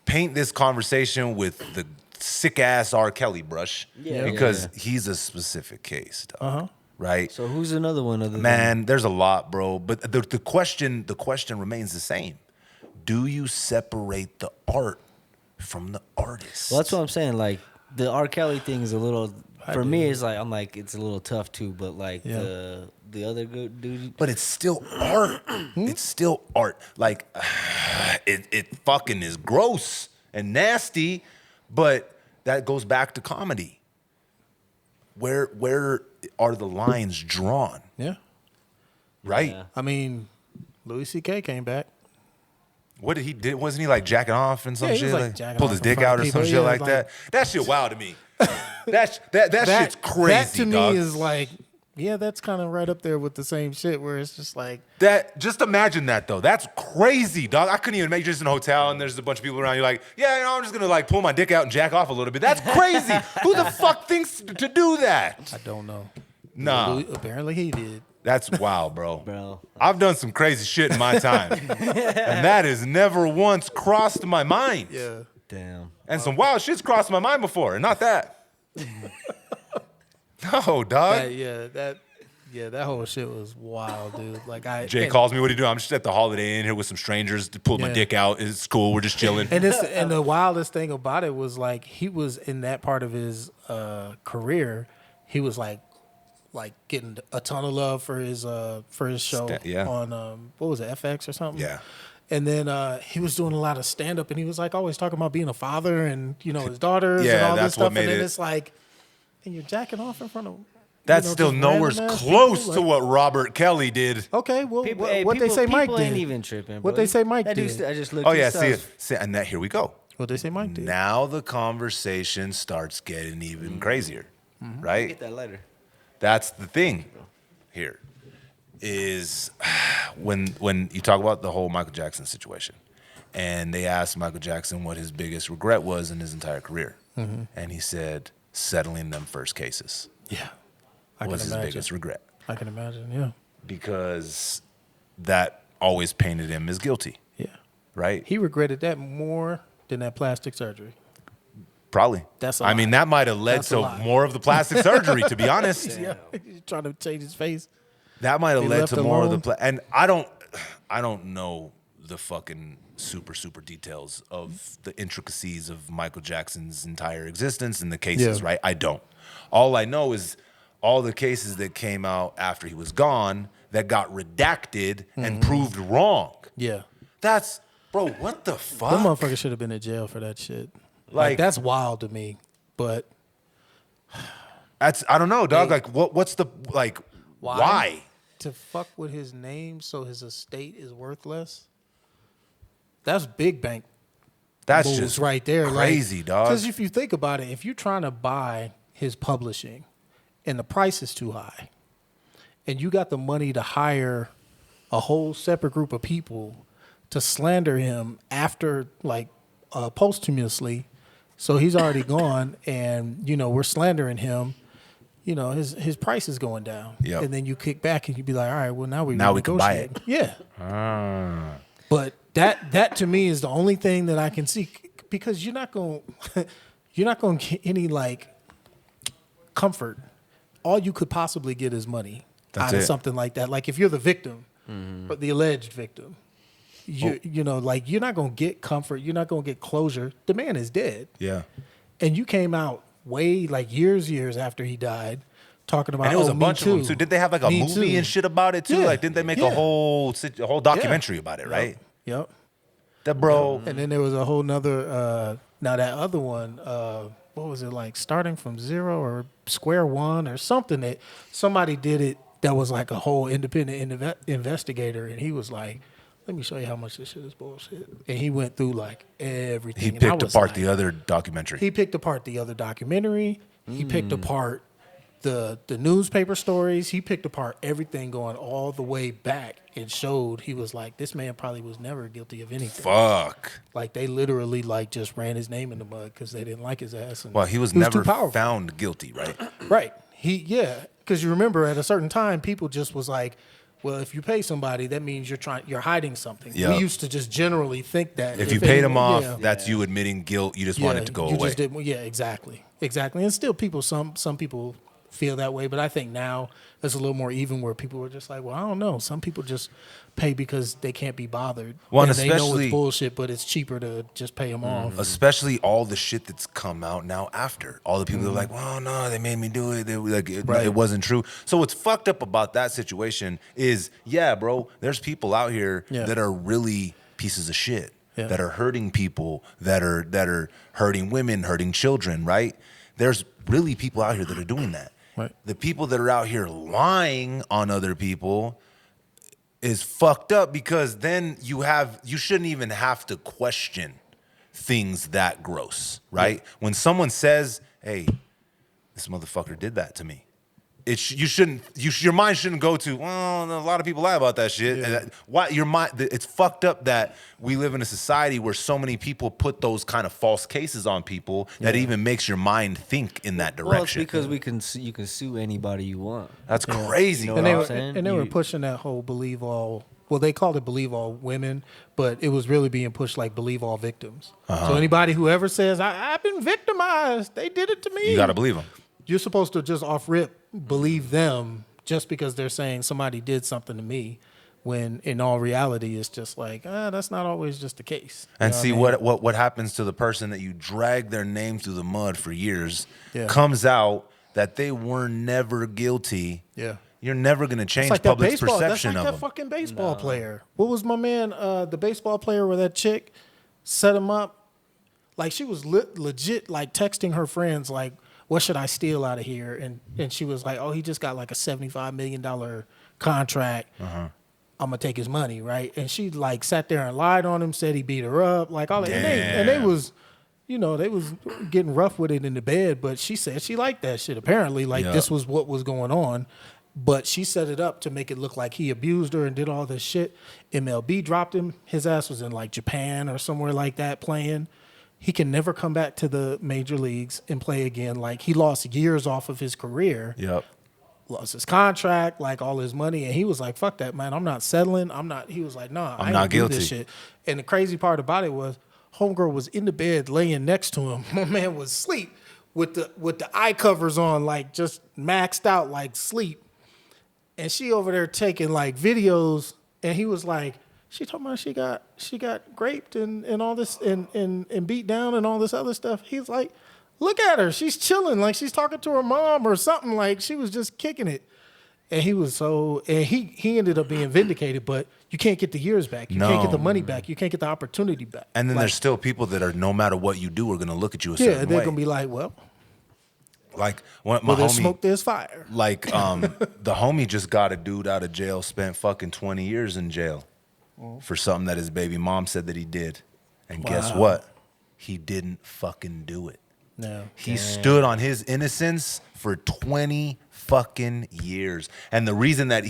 paint this conversation with the sick ass R. Kelly brush because he's a specific case, dog. Right? So who's another one other Man, there's a lot, bro. But the question remains the same. Do you separate the art from the artist? Well, that's what I'm saying. Like the R. Kelly thing is a little for me. It's like I'm like it's a little tough too. But like the other good dude. But it's still art. It's still art. Like it fucking is gross and nasty, but that goes back to comedy. Where are the lines drawn? Yeah. Right? Yeah. I mean, Louis C.K. came back. What did he did? Wasn't he like jacking off and some Yeah, he shit? was, like, Like, jacking pulled off his in dick front out of or some people. shit Yeah, like like- that. That shit wild to me. that shit's crazy. That to dog. me is like, yeah, that's kind of right up there with the same shit. Where it's just like, That just imagine that though. That's crazy, dog. I couldn't even make just in a hotel and there's a bunch of people around. You're like, yeah, you know, I'm just gonna like pull my dick out and jack off a little bit. That's crazy. Who the fuck thinks to do that? I don't know. Nah, Apparently he did. that's wild, bro. Bro. I've done some crazy shit in my time, and that has never once crossed my mind. Yeah. Damn. And some wild shit's crossed my mind before, and not that. No, dog. That whole shit was wild, dude. Like Jay calls me, what do you do? I'm just at the Holiday Inn here with some strangers to pull my Yeah. dick out. It's cool. We're just chilling. And the wildest thing about it was like he was in that part of his career, he was like getting a ton of love for his show on what was it, FX or something? Yeah. And then he was doing a lot of stand up and he was like always talking about being a father and you know his daughters and Yeah, all this that's what stuff. made And then it- it's like, and you're jacking off in front of That's you know, still just nowhere random ass close people, to like- what Robert Kelly did. Okay, well, People, what they say Mike people did? ain't even tripping. What bro. they say Mike That dude did? I just looked. Oh yeah, this up. see, and that here we go. What they say Mike did? Now the conversation starts getting even crazier, Mm-hmm. right? Get that letter. That's the thing here is when you talk about the whole Michael Jackson situation and they asked Michael Jackson what his biggest regret was in his entire career. And he said settling them first cases Yeah, I was can his imagine. biggest regret I can imagine. Yeah, because that always painted him as guilty, yeah. right? He regretted that more than that plastic surgery. Probably. That's a I mean, lot. that might have led That's a to lot. more of the plastic surgery, to be honest. Yeah, he's trying to change his face. That might have They led left to more of the alone. and I don't know the fucking super details of the intricacies of Michael Jackson's entire existence and the cases, Yeah. right? I don't. All I know is all the cases that came out after he was gone that got redacted and proved wrong. Yeah, That's bro, what the fuck? that motherfucker should have been in jail for that shit. Like that's wild to me. But That's I don't know, dog. Hey. Like what's the like why? to fuck with his name so his estate is worth less? That's big bank That's moves just right there, crazy, dog. Because if you think about it, if you're trying to buy his publishing and the price is too high, and you got the money to hire a whole separate group of people to slander him after, like, posthumously. So he's already gone, and, you know, we're slandering him. You know, his price is going down. Yep. And then you kick back and you be like, all right, well, now we can buy it. Yeah. But that to me is the only thing that I can see, because you're not going to get any, like, comfort. All you could possibly get is money out of something like that. Like, if you're the victim, or the alleged victim, you know, like, you're not going to get comfort. You're not going to get closure. The man is dead. Yeah. And you came out way, like, years after he died, talking about, And it was a Me bunch Too. of them too. Did they have like a Me movie Too. and shit about it too? Yeah. Like, didn't they make a whole documentary about it? Right. Yep. That bro. And then there was a whole nother, now that other one, what was it, like, starting from zero or square one or something, that somebody did it that was like a whole independent investigator, and he was like, let me show you how much this shit is bullshit. And he went through, like, everything. He And I picked was apart like, the other documentary. He picked apart the other documentary. He picked apart the newspaper stories. He picked apart everything going all the way back, and showed, he was like, this man probably was never guilty of anything. Fuck. Like, they literally, like, just ran his name in the mud because they didn't like his ass. And Well, he was too never powerful. found guilty, right? Right. Because you remember at a certain time, people just was like, well, if you pay somebody, that means you're hiding something. Yep. We used to just generally think that. If you paid him off, yeah. that's you admitting guilt. You just want it to go you away. Just didn't, yeah, exactly. And still, some people feel that way, but I think now it's a little more even, where people are just like, well, I don't know. Some people just pay because they can't be bothered. Well, and they know especially- it's bullshit, but it's cheaper to just pay them off. Especially all the shit that's come out now after. All the people that are like, well, no, they made me do it. They, like, it wasn't true. So what's fucked up about that situation is, yeah, bro, there's people out here that are really pieces of shit, that are hurting people, that are hurting women, hurting children, right? There's really people out here that are doing that. Right. The people that are out here lying on other people is fucked up, because then you shouldn't even have to question things that gross, right? Yeah. When someone says, hey, this motherfucker did that to me, your mind shouldn't go to, well, a lot of people lie about that shit. Yeah. And why your mind? It's fucked up that we live in a society where so many people put those kind of false cases on people that even makes your mind think in that direction. Well, it's because you can sue anybody you want. That's crazy. You know And what I'm saying? they were pushing that whole believe all. Well, they called it believe all women, but it was really being pushed like believe all victims. So anybody who ever says, I've been victimized, they did it to me, You got to believe them. You're supposed to just off rip believe them just because they're saying somebody did something to me, when in all reality it's just like, that's not always just the case. And see what happens to the person that you drag their name through the mud for years, comes out that they were never guilty. Yeah. You're never going to change Like public's that's perception like of that them. fucking baseball player. What was my man, the baseball player where that chick set him up? Like, she was legit, like, texting her friends, like, what should I steal out of here? And she was like, oh, he just got like a $75 million contract. I'm going to take his money, right? And she, like, sat there and lied on him, said he beat her up, like, all that. And they was, you know, they was getting rough with it in the bed, but she said she liked that shit. Apparently, like, this was what was going on. But she set it up to make it look like he abused her and did all this shit. MLB dropped him. His ass was in, like, Japan or somewhere like that playing. He can never come back to the major leagues and play again. Like, he lost years off of his career. Yep. Lost his contract, like, all his money. And he was like, fuck that, man. I'm not settling. He was like, nah, I ain't not do guilty. this shit. And the crazy part about it was, homegirl was in the bed laying next to him. My man was asleep with the eye covers on, like, just maxed out, like, sleep. And she over there taking, like, videos. And he was like, she told me she got raped and all this and beat down and all this other stuff. He's like, look at her. She's chilling. Like, she's talking to her mom or something. Like, she was just kicking it. And he was he ended up being vindicated, but you can't get the years back. You can't get the money back. You can't get the opportunity back. And then like, there's still people that are, no matter what you do, are going to look at you a certain way. yeah, they're going to be like, well, like, my there's homie, smoke, there's fire. like, the homie just got a dude out of jail, spent fucking 20 years in jail for something that his baby mom said that he did. And guess what? He didn't fucking do it. No. He stood on his innocence for 20 fucking years. And the reason that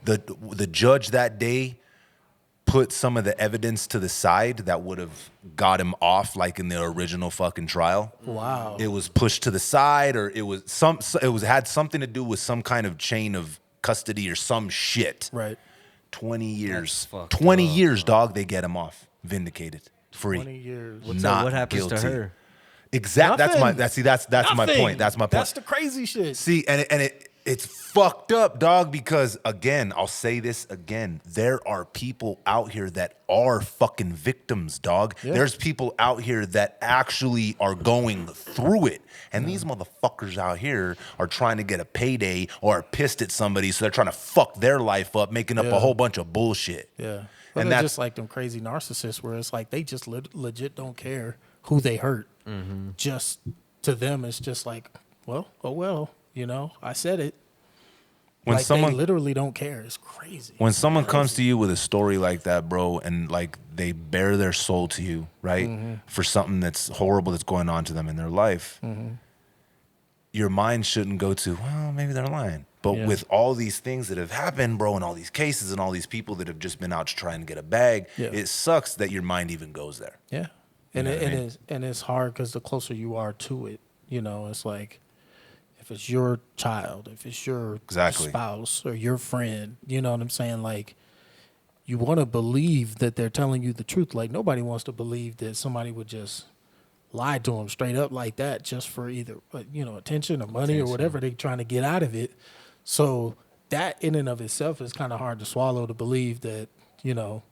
the judge that day put some of the evidence to the side that would have got him off, like in the original fucking trial. Wow. It was pushed to the side, or it had something to do with some kind of chain of custody or some shit. Right. 20 years. That's fucked 20 up, years, dog, they get him off. Vindicated. Free. 20 years. Not what happens guilty. to her? Exactly. That's my Nothing. that's my point. That's my point. That's the crazy shit. See, and it's fucked up, dog, because again, I'll say this again. There are people out here that are fucking victims, dog. Yeah. There's people out here that actually are going through it. And these motherfuckers out here are trying to get a payday or are pissed at somebody, so they're trying to fuck their life up, making up a whole bunch of bullshit. Yeah. Well, And they're that's just like them crazy narcissists where it's like they just legit don't care who they hurt. Just to them, it's just like, well, oh well, you know, I said it. when Like someone they literally don't care. It's crazy. when someone comes to you with a story like that, bro, and like they bare their soul to you, right, for something that's horrible that's going on to them in their life, your mind shouldn't go to, well, maybe they're lying. But Yeah. with all these things that have happened, bro, and all these cases and all these people that have just been out to try and get a bag, Yeah. it sucks that your mind even goes there. Yeah, and know what I mean? it's hard because the closer you are to it, you know, it's like if it's your child, if it's your Exactly. spouse or your friend, you know what I'm saying? Like you want to believe that they're telling you the truth. Like nobody wants to believe that somebody would just lie to them straight up like that just for either you know attention or money or whatever they're trying to get out of it. So that in and of itself is kind of hard to swallow, to believe that, you know,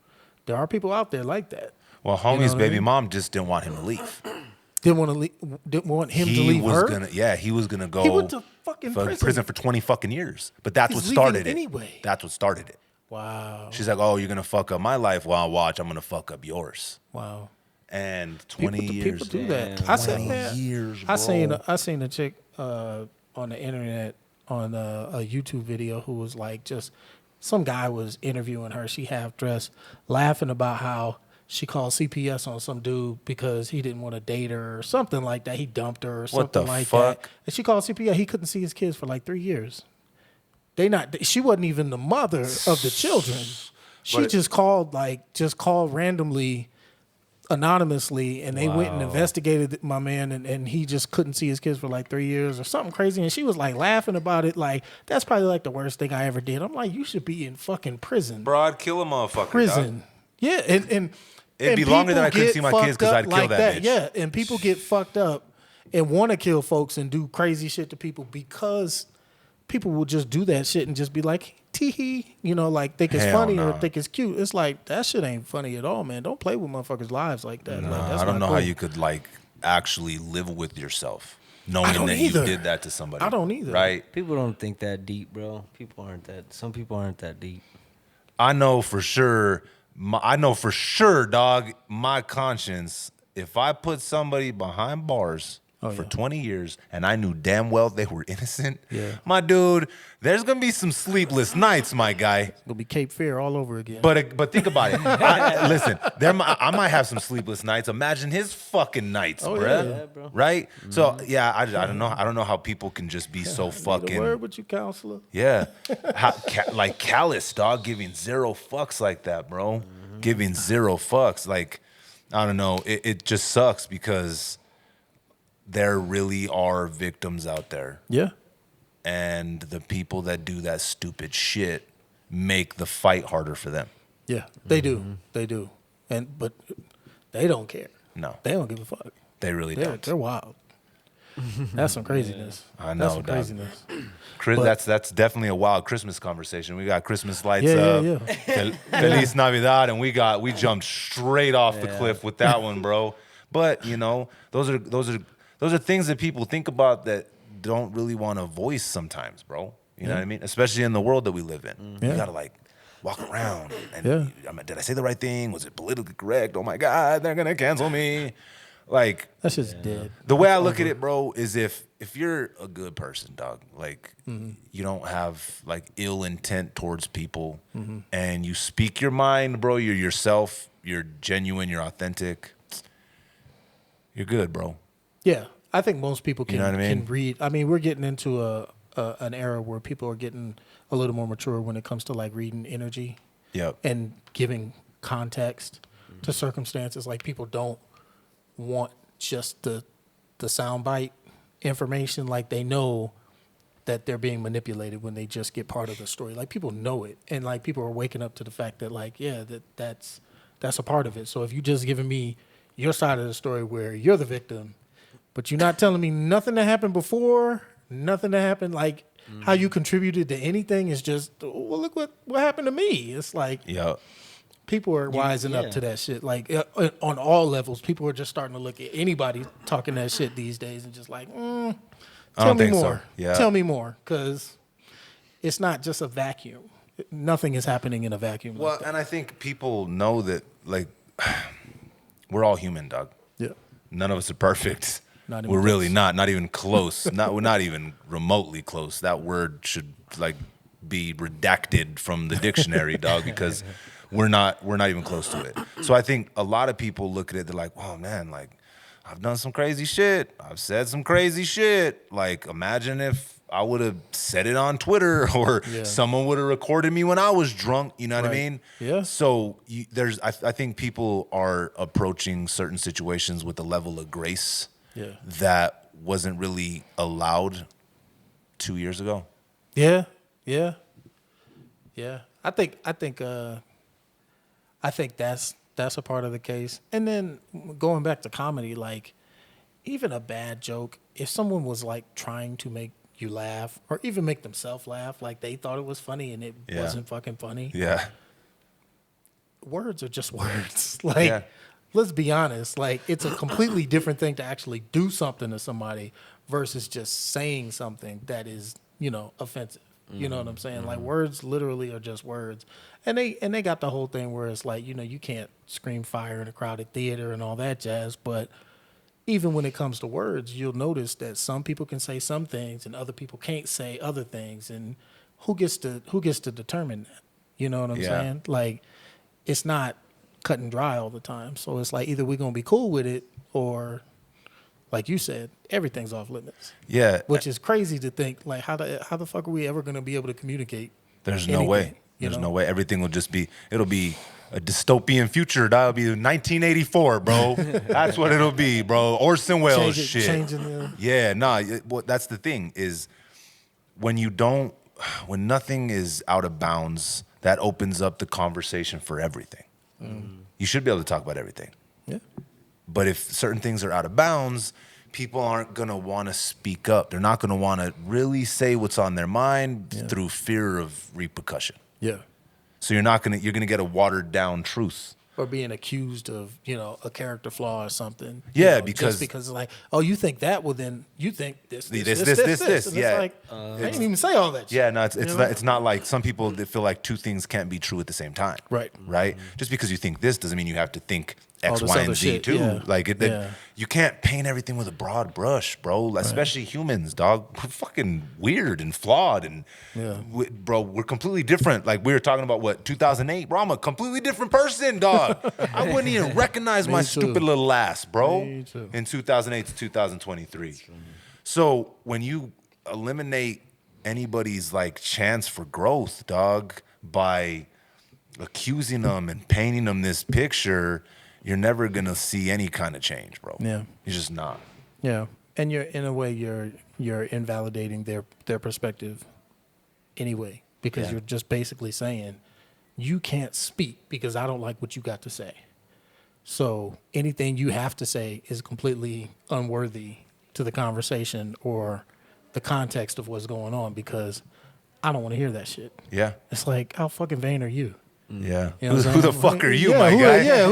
there are people out there like that. Well, You know homie's what I baby mean? mom just didn't want him to leave. Didn't want him to leave was her. he was gonna go He went to fucking prison. for 20 fucking years. But that's He's what leaving started it. anyway. That's what started it. Wow. She's like, oh, you're gonna fuck up my life? Well, watch, I'm gonna fuck up yours. Wow. And 20 People, years. people do that. Damn. I said, 20 man, years, I seen bro. I seen a chick on the internet on a YouTube video who was like, just some guy was interviewing her. She half dressed, laughing about how she called CPS on some dude because he didn't want to date her or something like that. He dumped her or something the like fuck? that. And she called CPS. He couldn't see his kids for like 3 years. She wasn't even the mother of the children. She But- just called randomly, anonymously, and they went and investigated my man, and he just couldn't see his kids for like 3 years or something crazy. And she was like laughing about it, like that's probably like the worst thing I ever did. I'm like, you should be in fucking prison. Bro, I'd kill a motherfucker. Prison. Yeah, and It'd be and longer than people I couldn't get see my kids fucked 'cause up I'd kill that bitch. Yeah, and people get fucked up and want to kill folks and do crazy shit to people because people will just do that shit and just be like, tee hee, you know, like think it's Hell funny or nah. think it's cute. It's like that shit ain't funny at all, man. Don't play with motherfuckers' lives like that. Nah, Like, that's I don't not know how cool. you could like actually live with yourself I knowing don't that either. you did that to somebody. I don't either. Right? People don't think that deep, bro. Some people aren't that deep. I know for sure. Dog. My conscience. If I put somebody behind bars for 20 years and I knew damn well they were innocent, my dude, there's gonna be some sleepless nights, my guy. It'll be Cape Fear all over again. But think about it. Listen, I might have some sleepless nights. Imagine his fucking nights, bruh. Yeah, bro. Right? So yeah, I don't know. I don't know how people can just be so Need a fucking. word with you, counselor. Yeah, like callous, dog, giving zero fucks like that, bro. Giving zero fucks. Like, I don't know. It just sucks because there really are victims out there. Yeah. And the people that do that stupid shit make the fight harder for them. Yeah. They do. They do. But they don't care. No, They don't give a fuck. they really don't. They're wild. That's some craziness. I know, That's some dog. craziness. That's definitely a wild Christmas conversation. We got Christmas lights Yeah, up. yeah. Feliz Navidad, and we jumped straight off the cliff with that one, bro. But you know, those are things that people think about that don't really want to voice sometimes, bro. You know what I mean? Especially in the world that we live in. Yeah. You gotta like walk around and did I say the right thing? Was it politically correct? Oh my God, they're gonna cancel me. Like That shit's dead. the way I look at it, bro, is if you're a good person, dog, like you don't have like ill intent towards people and you speak your mind, bro, you're yourself, you're genuine, you're authentic, you're good, bro. Yeah. I think most people can, You know what I mean? can read. I mean, we're getting into an era where people are getting a little more mature when it comes to like reading energy Yep. and giving context to circumstances. Like people don't want just the soundbite information. Like they know that they're being manipulated when they just get part of the story. Like people know it, and like people are waking up to the fact that like that's a part of it. So if you just giving me your side of the story where you're the victim, but you're not telling me nothing that happened before, nothing that happened like how you contributed to anything is just well look what happened to me. It's like Yep. people are wising up to that shit. Like on all levels, people are just starting to look at anybody talking that shit these days and just like, tell me more. Yeah. Tell me more, because it's not just a vacuum. Nothing is happening in a vacuum. Well, and I think people know that, like, we're all human, dog. Yeah. None of us are perfect. Not even We're really close. not even close. We're not even remotely close. That word should like be redacted from the dictionary, dog, because we're not even close to it. So I think a lot of people look at it, they're like, "Oh man, like I've done some crazy shit. I've said some crazy shit. Like imagine if I would have said it on Twitter or someone would have recorded me when I was drunk." You know what I Right. mean? Yeah. So I think people are approaching certain situations with a level of grace that wasn't really allowed 2 years ago. Yeah. I think that's a part of the case. And then going back to comedy, like even a bad joke, if someone was like trying to make you laugh or even make themselves laugh, like they thought it was funny and it wasn't fucking funny. Yeah. Words are just words. Like let's be honest, like it's a completely different thing to actually do something to somebody versus just saying something that is, offensive. You know what I'm saying? Like words literally are just words. And they got the whole thing where it's like, you can't scream fire in a crowded theater and all that jazz, but even when it comes to words, you'll notice that some people can say some things and other people can't say other things, and who gets to determine that? You know what I'm saying? Like it's not cut and dry all the time. So it's like either we're going to be cool with it or like you said, everything's off limits. Yeah. Which is crazy to think, like, how the fuck are we ever going to be able to communicate? There's no way. There's no way. Everything will just be, it'll be a dystopian future. That'll be 1984, bro. That's what it'll be, bro. Orson Welles shit. That's the thing is when nothing is out of bounds, that opens up the conversation for everything. You should be able to talk about everything. Yeah. But if certain things are out of bounds, people aren't going to want to speak up. They're not going to want to really say what's on their mind through fear of repercussion. Yeah. So you're going to get a watered down truth. Or being accused of, a character flaw or something. Yeah, because it's like, oh, you think that, well then you think this. And It's like, I didn't even say all that shit. Yeah, no, it's not like some people that feel like two things can't be true at the same time. Right. Right? Just because you think this doesn't mean you have to think X, All this Y, other and Z shit, too. yeah. Like you can't paint everything with a broad brush, bro. Especially humans, dog. We're fucking weird and flawed, and we're completely different. Like we were talking about 2008, bro. I'm a completely different person, dog. I wouldn't even recognize my stupid little ass, bro. Me too. In 2008 to 2023. So when you eliminate anybody's like chance for growth, dog, by accusing them and painting them this picture, you're never gonna see any kind of change, bro. Yeah. You're just not. Yeah. And you're invalidating their perspective anyway, because you're just basically saying you can't speak because I don't like what you got to say. So anything you have to say is completely unworthy to the conversation or the context of what's going on, because I don't want to hear that shit. Yeah. It's like, how fucking vain are you? Yeah. You know what I'm Who the saying? fuck are you, Yeah, my who- guy? yeah,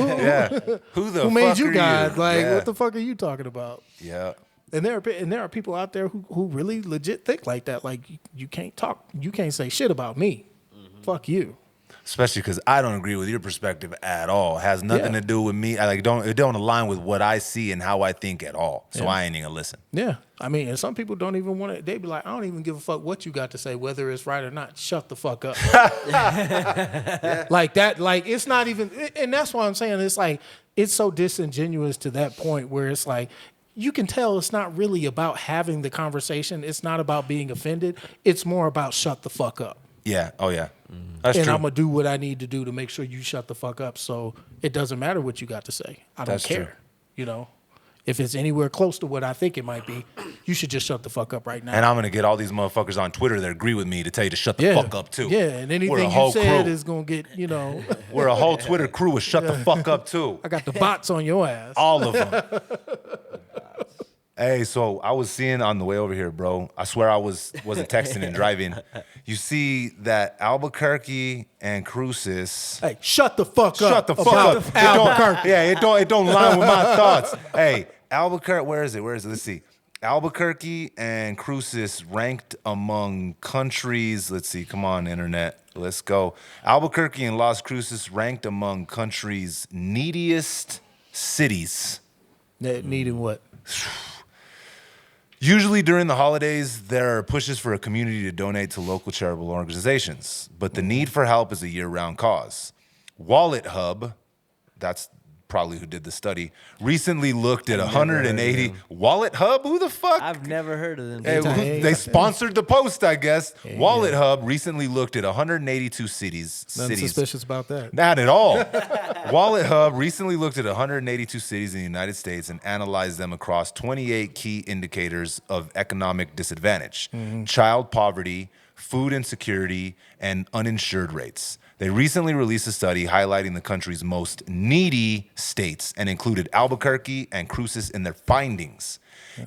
who made fuck you are God? Like, Yeah. what the fuck are you talking about? Yeah. And there are people out there who really legit think like that. Like, you can't talk, you can't say shit about me. Fuck you. Especially because I don't agree with your perspective at all. It has nothing to do with me. It don't align with what I see and how I think at all. So I ain't even gonna listen. Yeah. I mean, and some people don't even want to, they be like, I don't even give a fuck what you got to say, whether it's right or not. Shut the fuck up. Like that, like it's not even, and that's why I'm saying it's like, it's so disingenuous to that point where it's like, you can tell it's not really about having the conversation. It's not about being offended. It's more about shut the fuck up. Yeah. Oh yeah. That's And true. I'm gonna do what I need to do to make sure you shut the fuck up. So it doesn't matter what you got to say. I don't That's care. true. You know, if it's anywhere close to what I think it might be, you should just shut the fuck up right now. And I'm gonna get all these motherfuckers on Twitter that agree with me to tell you to shut the fuck up too. Yeah, and We're a anything whole you said crew. is gonna get, you know. We're a whole Twitter crew of shut the fuck up too. I got the bots on your ass. All of them. Hey, so I was seeing on the way over here, bro. I swear I wasn't texting and driving. You see that Albuquerque and Cruces. Hey, shut the fuck up. Shut the fuck about up. Albuquerque. It don't line with my thoughts. Hey, Albuquerque, where is it? Let's see. Albuquerque and Cruces ranked among countries. Let's see. Come on, internet. Let's go. Albuquerque and Las Cruces ranked among countries' neediest cities. Needing what? Usually during the holidays, there are pushes for a community to donate to local charitable organizations, but the need for help is a year-round cause. Wallet Hub, that's probably who did the study, recently looked at 180. Wallet Hub? Who the fuck? I've never heard of them. Hey, they sponsored the post, I guess. Wallet Hub recently looked at 182 cities. Nothing suspicious about that. Not at all. Wallet Hub recently looked at 182 cities in the United States and analyzed them across 28 key indicators of economic disadvantage, child poverty, food insecurity, and uninsured rates. They recently released a study highlighting the country's most needy states and included Albuquerque and Cruces in their findings.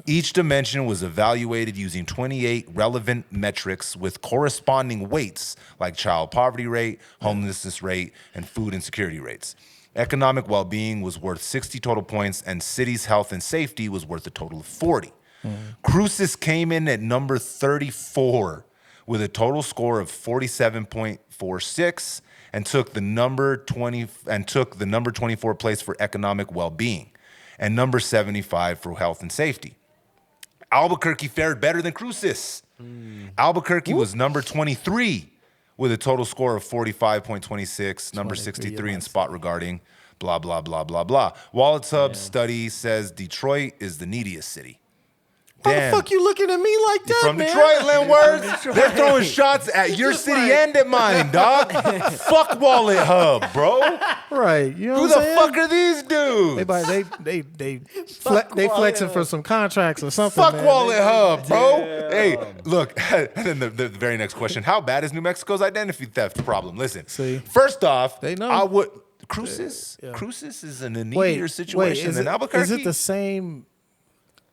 Each dimension was evaluated using 28 relevant metrics with corresponding weights like child poverty rate, homelessness rate, and food insecurity rates. Economic well-being was worth 60 total points, and cities' health and safety was worth a total of 40. Cruces came in at number 34 with a total score of 47.46 and took the number 24 place for economic well-being and number 75 for health and safety. Albuquerque fared better than Cruces. Albuquerque was number 23 with a total score of 45.26, number 63 in spot regarding blah, blah, blah, blah, blah. Wallet Hub's study says Detroit is the neediest city. Why the fuck you looking at me like that, From man? Detroit, Lynn Words. They're throwing shots at your city and at mine, dog. Fuck Wallet Hub, bro. Right. You know Who what the I'm saying? fuck are these dudes? They flexing for some contracts or something. Fuck man. Wallet Hub, bro. Hey, look, and then the very next question. How bad is New Mexico's identity theft problem? Listen, See? first off, They know. I would, Cruces is in a needier situation than Albuquerque. Is it the same?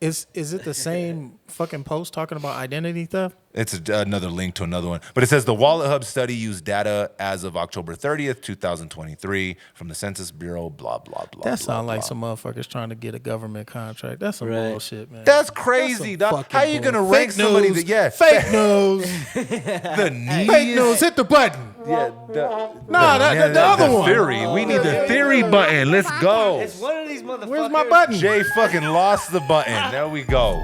Is it the same fucking post talking about identity theft? It's another link to another one. But it says the Wallet Hub study used data as of October 30th, 2023 from the Census Bureau, blah, blah, blah. That blah, sounds like blah. some motherfuckers trying to get a government contract. That's some Right. bullshit, man. That's crazy, That's some dog. How fucking you going to bull- rank Fake somebody news. that, yeah. Fake news. The neediest. Fake news. Hit the button. Yeah, Nah, the other one. Theory. We need the theory button. Let's go. It's one of these motherfuckers. Where's my button? Jay fucking lost the button. There we go.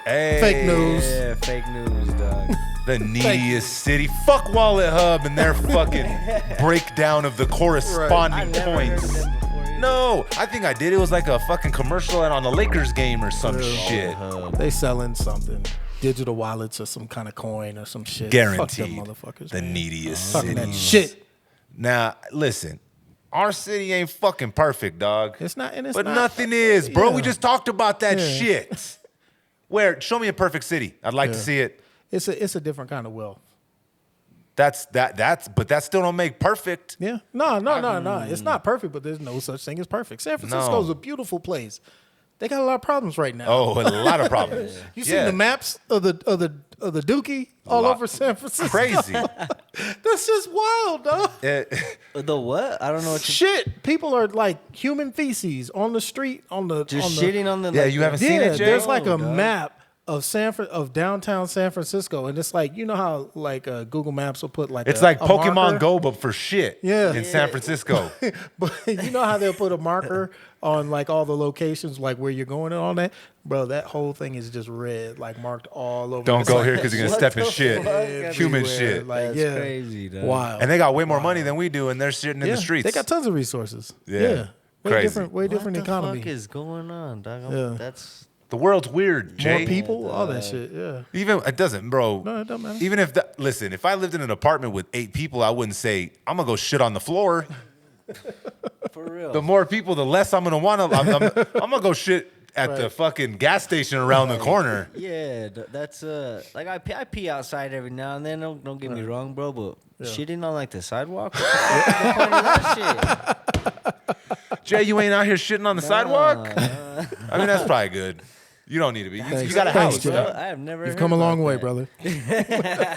Hey. Fake news. Yeah, fake news, dog. The neediest city. Fuck Wallet Hub and their fucking breakdown of the corresponding points. No, I think I did. It was like a fucking commercial on the Lakers game or some shit. They selling something. Digital wallets or some kind of coin or some shit. Guaranteed. Fuck them motherfuckers. The man. neediest Talking city. that shit. Now, listen. Our city ain't fucking perfect, dog. It's not, and it's But not. nothing is, bro. Yeah. We just talked about that Yeah. shit. Where? Show me a perfect city. I'd like to see it. It's a different kind of wealth. But that still don't make perfect. Yeah. No. It's not perfect, but there's no such thing as perfect. San Francisco's a beautiful place. They got a lot of problems right now. Oh, a lot of problems. You seen the maps of the Dookie all over San Francisco? Crazy. That's just wild, dog. The what? I don't know what you Shit, people are like human feces on the street just shitting on the. Yeah, like, you the- haven't seen it, Jay? there's like a dog. map of downtown San Francisco, and it's like, you know how like Google Maps will put like It's a, like a Pokemon marker? Go, but for shit. Yeah. In San Francisco. But you know how they'll put a marker on like all the locations, like where you're going and all that, bro. That whole thing is just red, like marked all over. Don't It's go like here because you're gonna step in shit. everywhere, Human shit. Like That's crazy, dog. wild. And they got way more money than we do, and they're sitting in the streets. They got tons of resources. Yeah. Yeah. Crazy. Way different what economy. the fuck is going on, dog? Yeah. That's The world's weird, Jay. More people, all that shit. Yeah. Even it doesn't, bro. No, it don't matter. Even if listen, if I lived in an apartment with 8 people, I wouldn't say I'm gonna go shit on the floor. for real. The more people, the less I'm gonna want to. I'm gonna go shit at the fucking gas station around the corner. Yeah, that's like I pee outside every now and then. Don't get me wrong, bro, but shitting on like the sidewalk. What's the point of that shit? Jay, you ain't out here shitting on the sidewalk. I mean, that's probably good. You don't need to be. You got a Thanks, house. Jay. Bro. I have never. You've heard come a long about way, that. brother.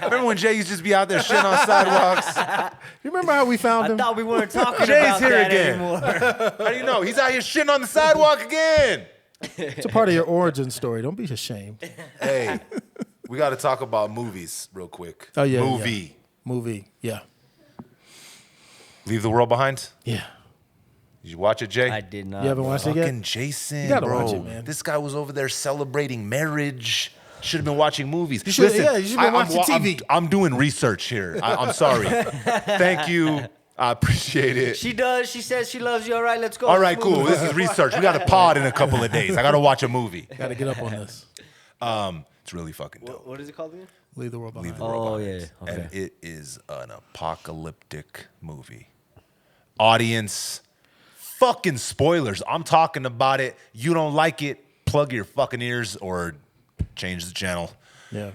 Remember when Jay used to just be out there shitting on sidewalks? You remember how we found I him? thought we weren't talking Jay's about here that again. anymore. How do you know? He's out here shitting on the sidewalk again. It's a part of your origin story. Don't be ashamed. Hey, we got to talk about movies real quick. Oh, yeah, Movie. Yeah. Leave the World Behind. Yeah. Did you watch it, Jay? I did not. You haven't watched it Fucking yet? Jason, You gotta bro. watch it, man. This guy was over there celebrating marriage. Should have been watching movies. You should- yeah, you should have been watching TV. I'm doing research here. I'm sorry. Thank you. I appreciate it. She does. She says she loves you. All right, let's go. All right, cool. This is research. We got a pod in a couple of days. I got to watch a movie. Got to get up on this. It's really fucking dope. What is it called again? Leave the world behind. Leave the World Oh Behind. yeah. Okay. And it is an apocalyptic movie. Audience, fucking spoilers. I'm talking about it. You don't like it, plug your fucking ears or change the channel. Yeah.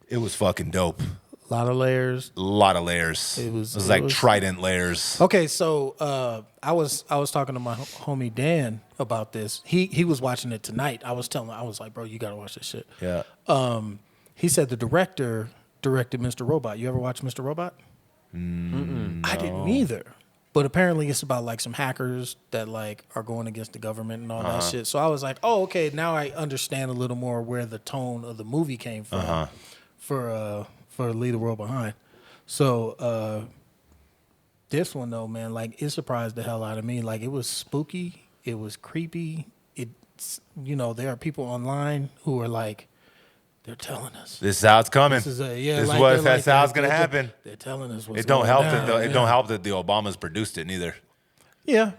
It was fucking dope. A lot of layers. A lot of layers. It was like trident layers. Okay, so I was talking to my homie Dan about this. He was watching it tonight. I was like, bro, you gotta watch this shit. Yeah. He said the director directed Mr. Robot. You ever watch Mr. Robot? I didn't either. But apparently it's about like some hackers that like are going against the government and all that shit. So I was like, oh, okay, now I understand a little more where the tone of the movie came from for Leave the World Behind. So this one though, man, like it surprised the hell out of me. Like it was spooky, it was creepy. It's there are people online who are like, they're telling us. This is how it's coming. This is That's how it's gonna happen. They're telling us what's It don't going help down. it don't help that the Obamas produced it neither. Yeah.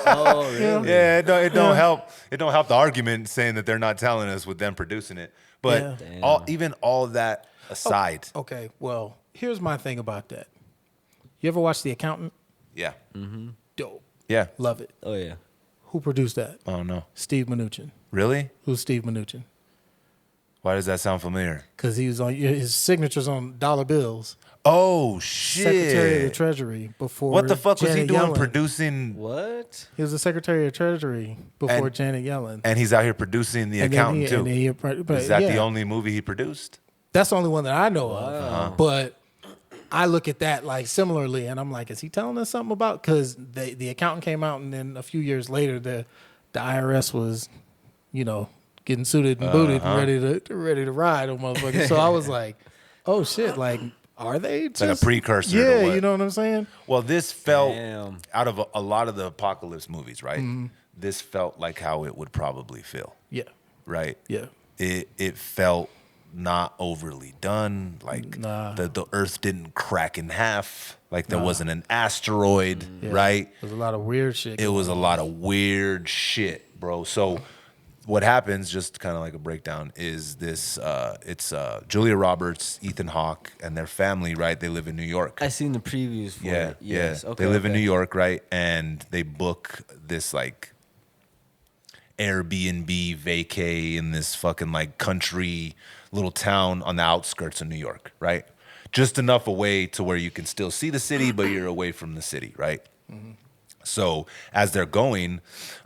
Oh really? Yeah, it don't help. It don't help the argument saying that they're not telling us with them producing it. But Yeah. even all that aside, Okay, well, here's my thing about that. You ever watch The Accountant? yeah, Dope. yeah. Love it. Oh yeah. Who produced that? Oh no, Steve Mnuchin. really? Who's Steve Mnuchin? Why does that sound familiar? Because he was on his signature's on dollar bills. Oh shit! Secretary of the Treasury before. What the fuck was he Janet doing Yellen. producing? What? He was the Secretary of Treasury before And- Janet Yellen. And he's out here producing The And then Accountant too. Is that the yeah. only movie he produced? That's the only one that I know of. But I look at that like similarly, and I'm like, is he telling us something about? Because the Accountant came out, and then a few years later, the IRS was, getting suited and booted and ready to ride on motherfuckers. So I was like, oh shit, like, are they just Like a precursor to Yeah, what- you know what I'm saying? Well, this felt Damn. out of a lot of the apocalypse movies, right? This felt like how it would probably feel, Yeah, right? yeah. It felt not overly done. Like Nah. the Earth didn't crack in half. Like there wasn't an asteroid, right? There's a lot of weird shit. It was a lot of weird shit, bro. So what happens, just kind of like a breakdown, is this it's Julia Roberts, Ethan Hawke, and their family, right? They live in New York. I seen the previews for Yeah, it. Yes. yeah. Okay. They live in okay. New York, right? And they book this like Airbnb vacay in this fucking like country little town on the outskirts of New York, right? Just enough away to where you can still see the city, but you're away from the city, right? So as they're going,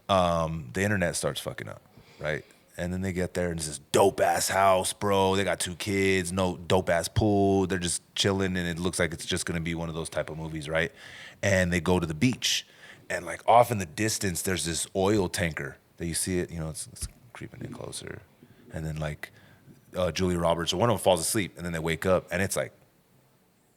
the internet starts fucking up, right? And then they get there and it's this dope ass house, bro. They got 2 kids, no dope ass pool. They're just chilling, and it looks like it's just gonna be one of those type of movies, right? And they go to the beach, and like off in the distance, there's this oil tanker that you see it. It's creeping in closer, and then like Julia Roberts or one of them falls asleep, and then they wake up, and it's like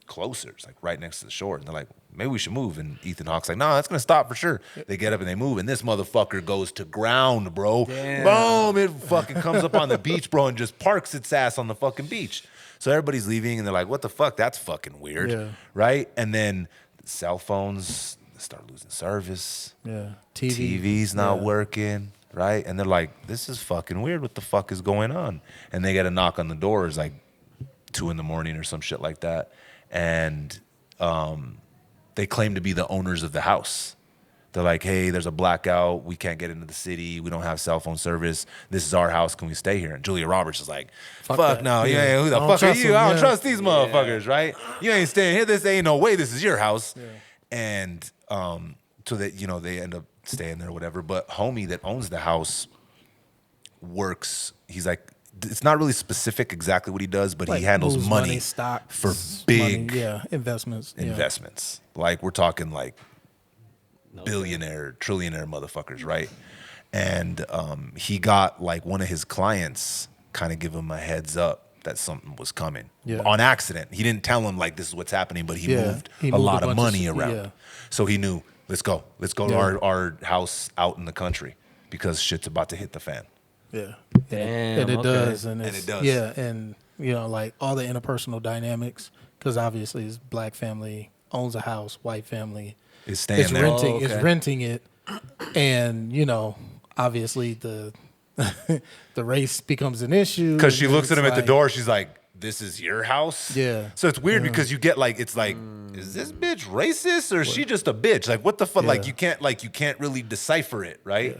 closer. It's like right next to the shore, and they're like, maybe we should move. And Ethan Hawke's like, no, that's gonna stop for sure. They get up and they move, and this motherfucker goes to ground, bro. Damn. Boom! It fucking comes up on the beach, bro, and just parks its ass on the fucking beach. So everybody's leaving, and they're like, what the fuck? That's fucking weird, Yeah. right? And then cell phones start losing service. Yeah. TV's not Yeah. working, right? And they're like, this is fucking weird. What the fuck is going on? And they get a knock on the door. It's like 2 a.m. or some shit like that. And they claim to be the owners of the house. They're like, hey, there's a blackout. We can't get into the city. We don't have cell phone service. This is our house. Can we stay here? And Julia Roberts is like, fuck that. no. Yeah. Yeah, who the I don't fuck are trust you? them. I don't Yeah. trust these motherfuckers, right? You ain't staying here. This ain't no way. This is your house. Yeah. And so that, they end up staying there or whatever. But homie that owns the house works. He's like, it's not really specific exactly what he does, but Like he handles moves money stocks, for big investments. Yeah. investments. Like we're talking like No billionaire, trillionaire motherfuckers, right? And he got like one of his clients kind of give him a heads up that something was coming on accident. He didn't tell him like this is what's happening, but he moved a lot of money around. Yeah. So he knew, let's go to our house out in the country because shit's about to hit the fan. Yeah. Damn, And it okay. does. And it does. Yeah. And, like all the interpersonal dynamics, because obviously it's black family owns a house, white family Is staying is there. renting, Oh, okay. is renting it. And, obviously the the race becomes an issue. Because she and looks at him it's at the like- door. She's like, this is your house? Yeah. So it's weird because you get like, it's like, is this bitch racist or is she just a bitch? Like, what the fuck? Like, you can't really decipher it, right?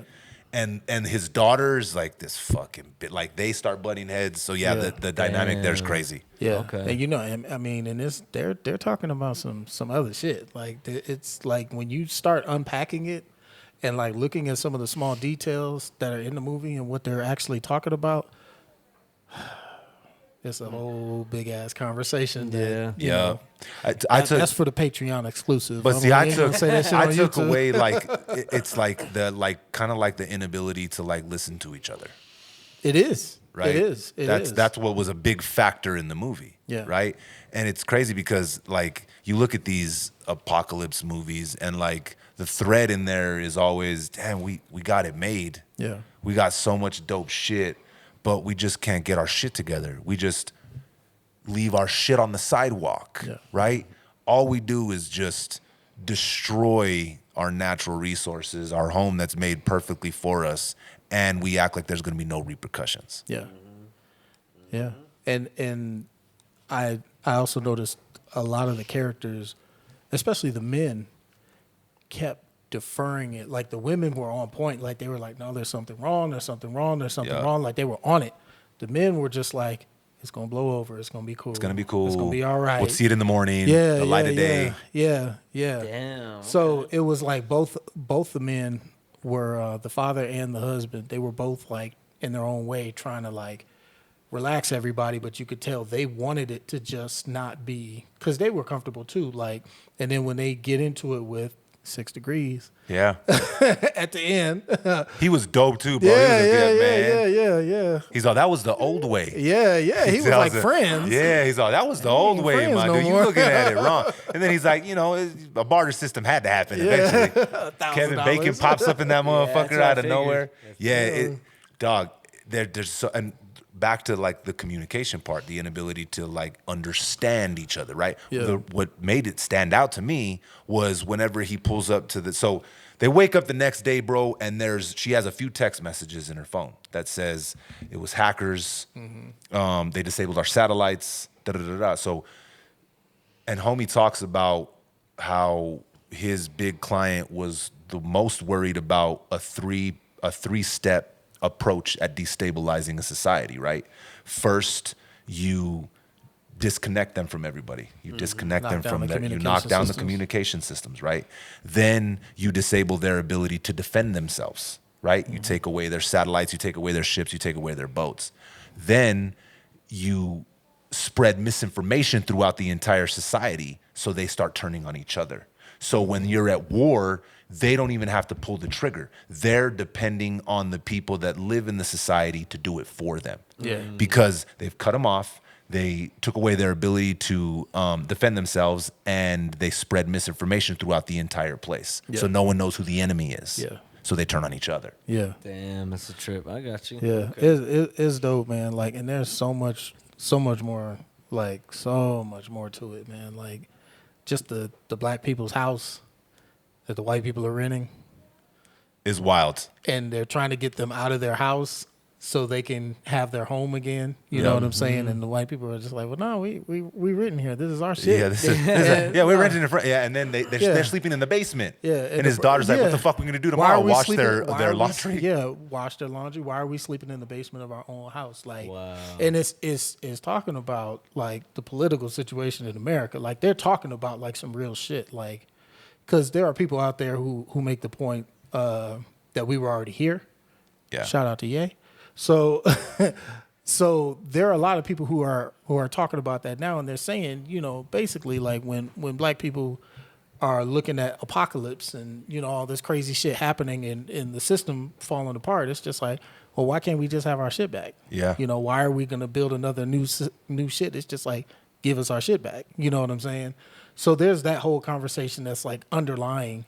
And his daughter's like this fucking bit. Like, they start butting heads. So, yeah, the dynamic there's crazy. Yeah. Okay. And I mean, and this they're talking about some other shit. Like it's like when you start unpacking it and like looking at some of the small details that are in the movie and what they're actually talking about, it's a whole big ass conversation. That, you know, that's for the Patreon exclusive. But see, I ain't gonna took say that shit on took YouTube. away like it's like kind of like the inability to like listen to each other. It is. Right. It is. That's what was a big factor in the movie. Yeah. Right. And it's crazy because like you look at these apocalypse movies and like the thread in there is always, damn, we got it made. Yeah. We got so much dope shit, but we just can't get our shit together. We just leave our shit on the sidewalk. Yeah. Right. All we do is just destroy our natural resources, our home that's made perfectly for us, and we act like there's going to be no repercussions. Yeah. Yeah. And I also noticed a lot of the characters, especially the men, kept deferring it. Like the women were on point. Like they were like, no, there's something wrong. There's something wrong. There's something Yeah. wrong. Like they were on it. The men were just like, it's going to blow over. It's going to be cool. It's going to be cool. It's going to be all right. We'll see it in the morning. Yeah. The light of day. Yeah. Damn. So it was like both the men were the father and the husband. They were both like in their own way trying to like relax everybody, but you could tell they wanted it to just not be because they were comfortable too. Like, and then when they get into it with 6 degrees Yeah. at the end, He was dope too, bro. He was a good man. yeah. He's all, that was the old way. Yeah. He was like friends. Yeah, he's all, that was the old ain't way, friends my no dude. You more. looking at it wrong. And then he's like, a barter system had to happen eventually. Kevin $1,000. Bacon pops up in that motherfucker that's what I out of figured. nowhere. Yeah, dog, there's so, and back to like the communication part, the inability to like understand each other, right? Yeah. What made it stand out to me was whenever he pulls up to so they wake up the next day, bro, and she has a few text messages in her phone that says it was hackers, they disabled our satellites, da-da-da-da. So, and homie talks about how his big client was the most worried about a three-step approach at destabilizing a society, right? First, you disconnect them from everybody. You disconnect Knock them down from the you communication knock down the systems. communication systems, right? Then you disable their ability to defend themselves, right? You take away their satellites, you take away their ships, you take away their boats. Then you spread misinformation throughout the entire society, so they start turning on each other. So when you're at war, they don't even have to pull the trigger. They're depending on the people that live in the society to do it for them. Yeah. Because they've cut them off. They took away their ability to defend themselves, and they spread misinformation throughout the entire place. Yeah. So no one knows who the enemy is. Yeah. So they turn on each other. Yeah. Damn, that's a trip. I got you. Yeah, Okay. it's dope, man. Like, and there's so much more, like so much more to it, man. Like, just the black people's house, that the white people are renting, Is wild. and they're trying to get them out of their house so they can have their home again. You know what I'm saying? And the white people are just like, well, no, we renting here. This is our shit. Yeah, we're renting in front. Yeah, and then they're sleeping in the basement. Yeah, and his daughter's like, what the fuck we gonna do Why are tomorrow? we Wash sleeping- their why are we- laundry? Yeah, wash their laundry. Why are we sleeping in the basement of our own house? Like, Wow. and it's talking about like the political situation in America. Like they're talking about like some real shit. Like, because there are people out there who make the point that we were already here. Yeah. Shout out to Ye. So, so there are a lot of people who are talking about that now, and they're saying, you know, basically like when black people are looking at apocalypse and, you know, all this crazy shit happening and the system falling apart, it's just like, well, why can't we just have our shit back? Yeah. You know, why are we going to build another new shit? It's just like, give us our shit back. You know what I'm saying? So there's that whole conversation that's like underlying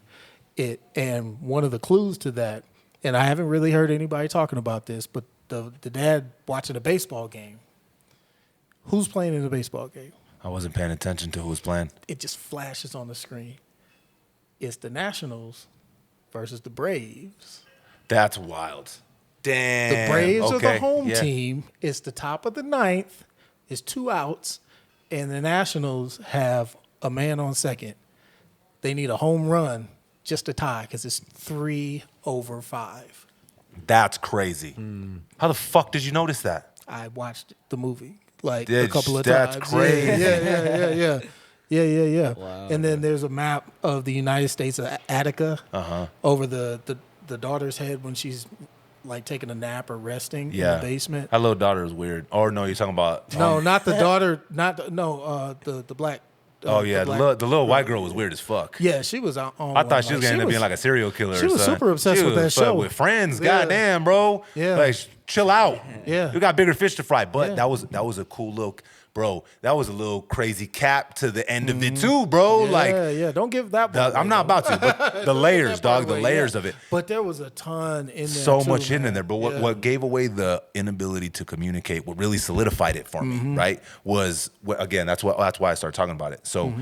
it. And one of the clues to that, and I haven't really heard anybody talking about this, but the dad watching a baseball game. Who's playing in the baseball game? I wasn't paying attention to who was playing. It just flashes on the screen. It's the Nationals versus the Braves. That's wild. Damn. The Braves are the okay, home yeah. team. It's the top of the ninth. It's 2 outs. And the Nationals have a man on second. They need a home run just to tie because it's 3 over 5. That's crazy. How the fuck did you notice that? I watched the movie like That's- a couple of that's times. crazy. Yeah. Wow. And then there's a map of the United States of Attica over the daughter's head when she's like taking a nap or resting in the basement. That little daughter is weird. Or no, you're talking about No, not the daughter. The black. Oh yeah, the little white girl was weird as fuck. Yeah, she was on. I thought she was gonna end up being like a serial killer. She or was something. super obsessed She with was that show. with friends. Yeah. Goddamn, bro. Yeah. Like chill out. Yeah. You got bigger fish to fry. But Yeah. that was a cool look, bro. That was a little crazy cap to the end of it too, bro. Like yeah. Don't give that. part I'm away, not though. about to, but the layers, That part dog, the away, layers yeah. of it. But there was a ton in there. So too, much hidden man. in there. But Yeah. what gave away the inability to communicate, what really solidified it for me, right, was again, that's why I started talking about it. So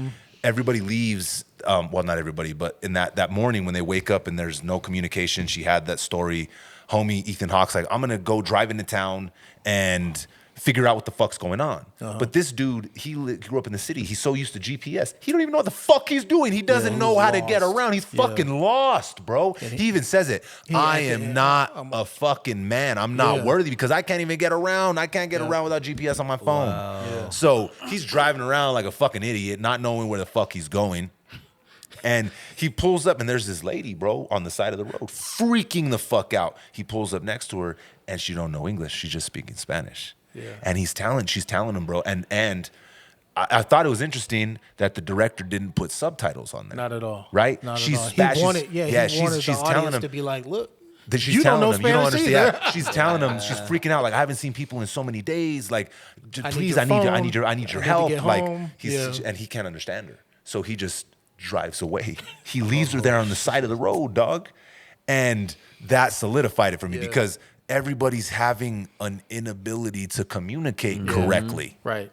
everybody leaves, well, not everybody, but in that morning when they wake up and there's no communication, she had that story, homie Ethan Hawke's like, I'm gonna go drive into town and figure out what the fuck's going on. But this dude, he grew up in the city. He's so used to GPS. He don't even know what the fuck he's doing. He doesn't know how to get lost. around. He's fucking lost, bro. He even says it. I am not a fucking man. I'm not worthy because I can't even get around. I can't get around without GPS on my phone. Yeah. So he's driving around like a fucking idiot, not knowing where the fuck he's going. And he pulls up, and there's this lady, bro, on the side of the road, freaking the fuck out. He pulls up next to her, and she don't know English. She's just speaking Spanish. Yeah. And she's telling him, bro. And I thought it was interesting that the director didn't put subtitles on there. Not at all. Right? Not She's at all. He wanted, he wanted she's the telling audience him to be like, look, that she's you don't telling know him, you don't Spanish understand. either. Yeah, she's telling him, she's freaking out. Like, I haven't seen people in so many days. Like, I need please, your I need phone. your I need to help. get Like, home. and he can't understand her, so he just drives away. He leaves her there on the side of the road, dog, and that solidified it for me because everybody's having an inability to communicate correctly. Right.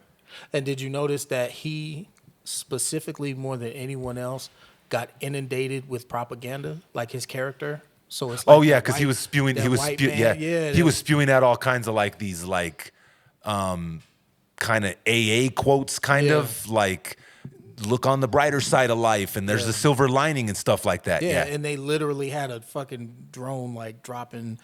And did you notice that he specifically, more than anyone else, got inundated with propaganda, like his character? So it's like Oh yeah, because he was spewing. He was he was spewing out all kinds of like these like kind of AA quotes, kind of like look on the brighter side of life, and there's a silver lining and stuff like that. Yeah, Yeah, and they literally had a fucking drone like dropping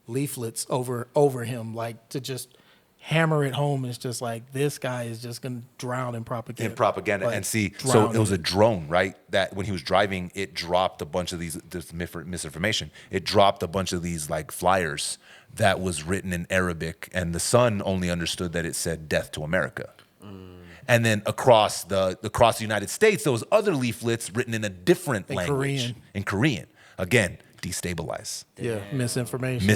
leaflets over him, like to just hammer it home. It's just like this guy is just gonna drown in propaganda. Like, and see, so drown it was in a drone, right? That when he was driving, it dropped a bunch of this misinformation. It dropped a bunch of these like flyers that was written in Arabic, and the son only understood that it said "Death to America." And then across the United States, there was other leaflets written in a different language, in Korean. Again, destabilize, Yeah, misinformation,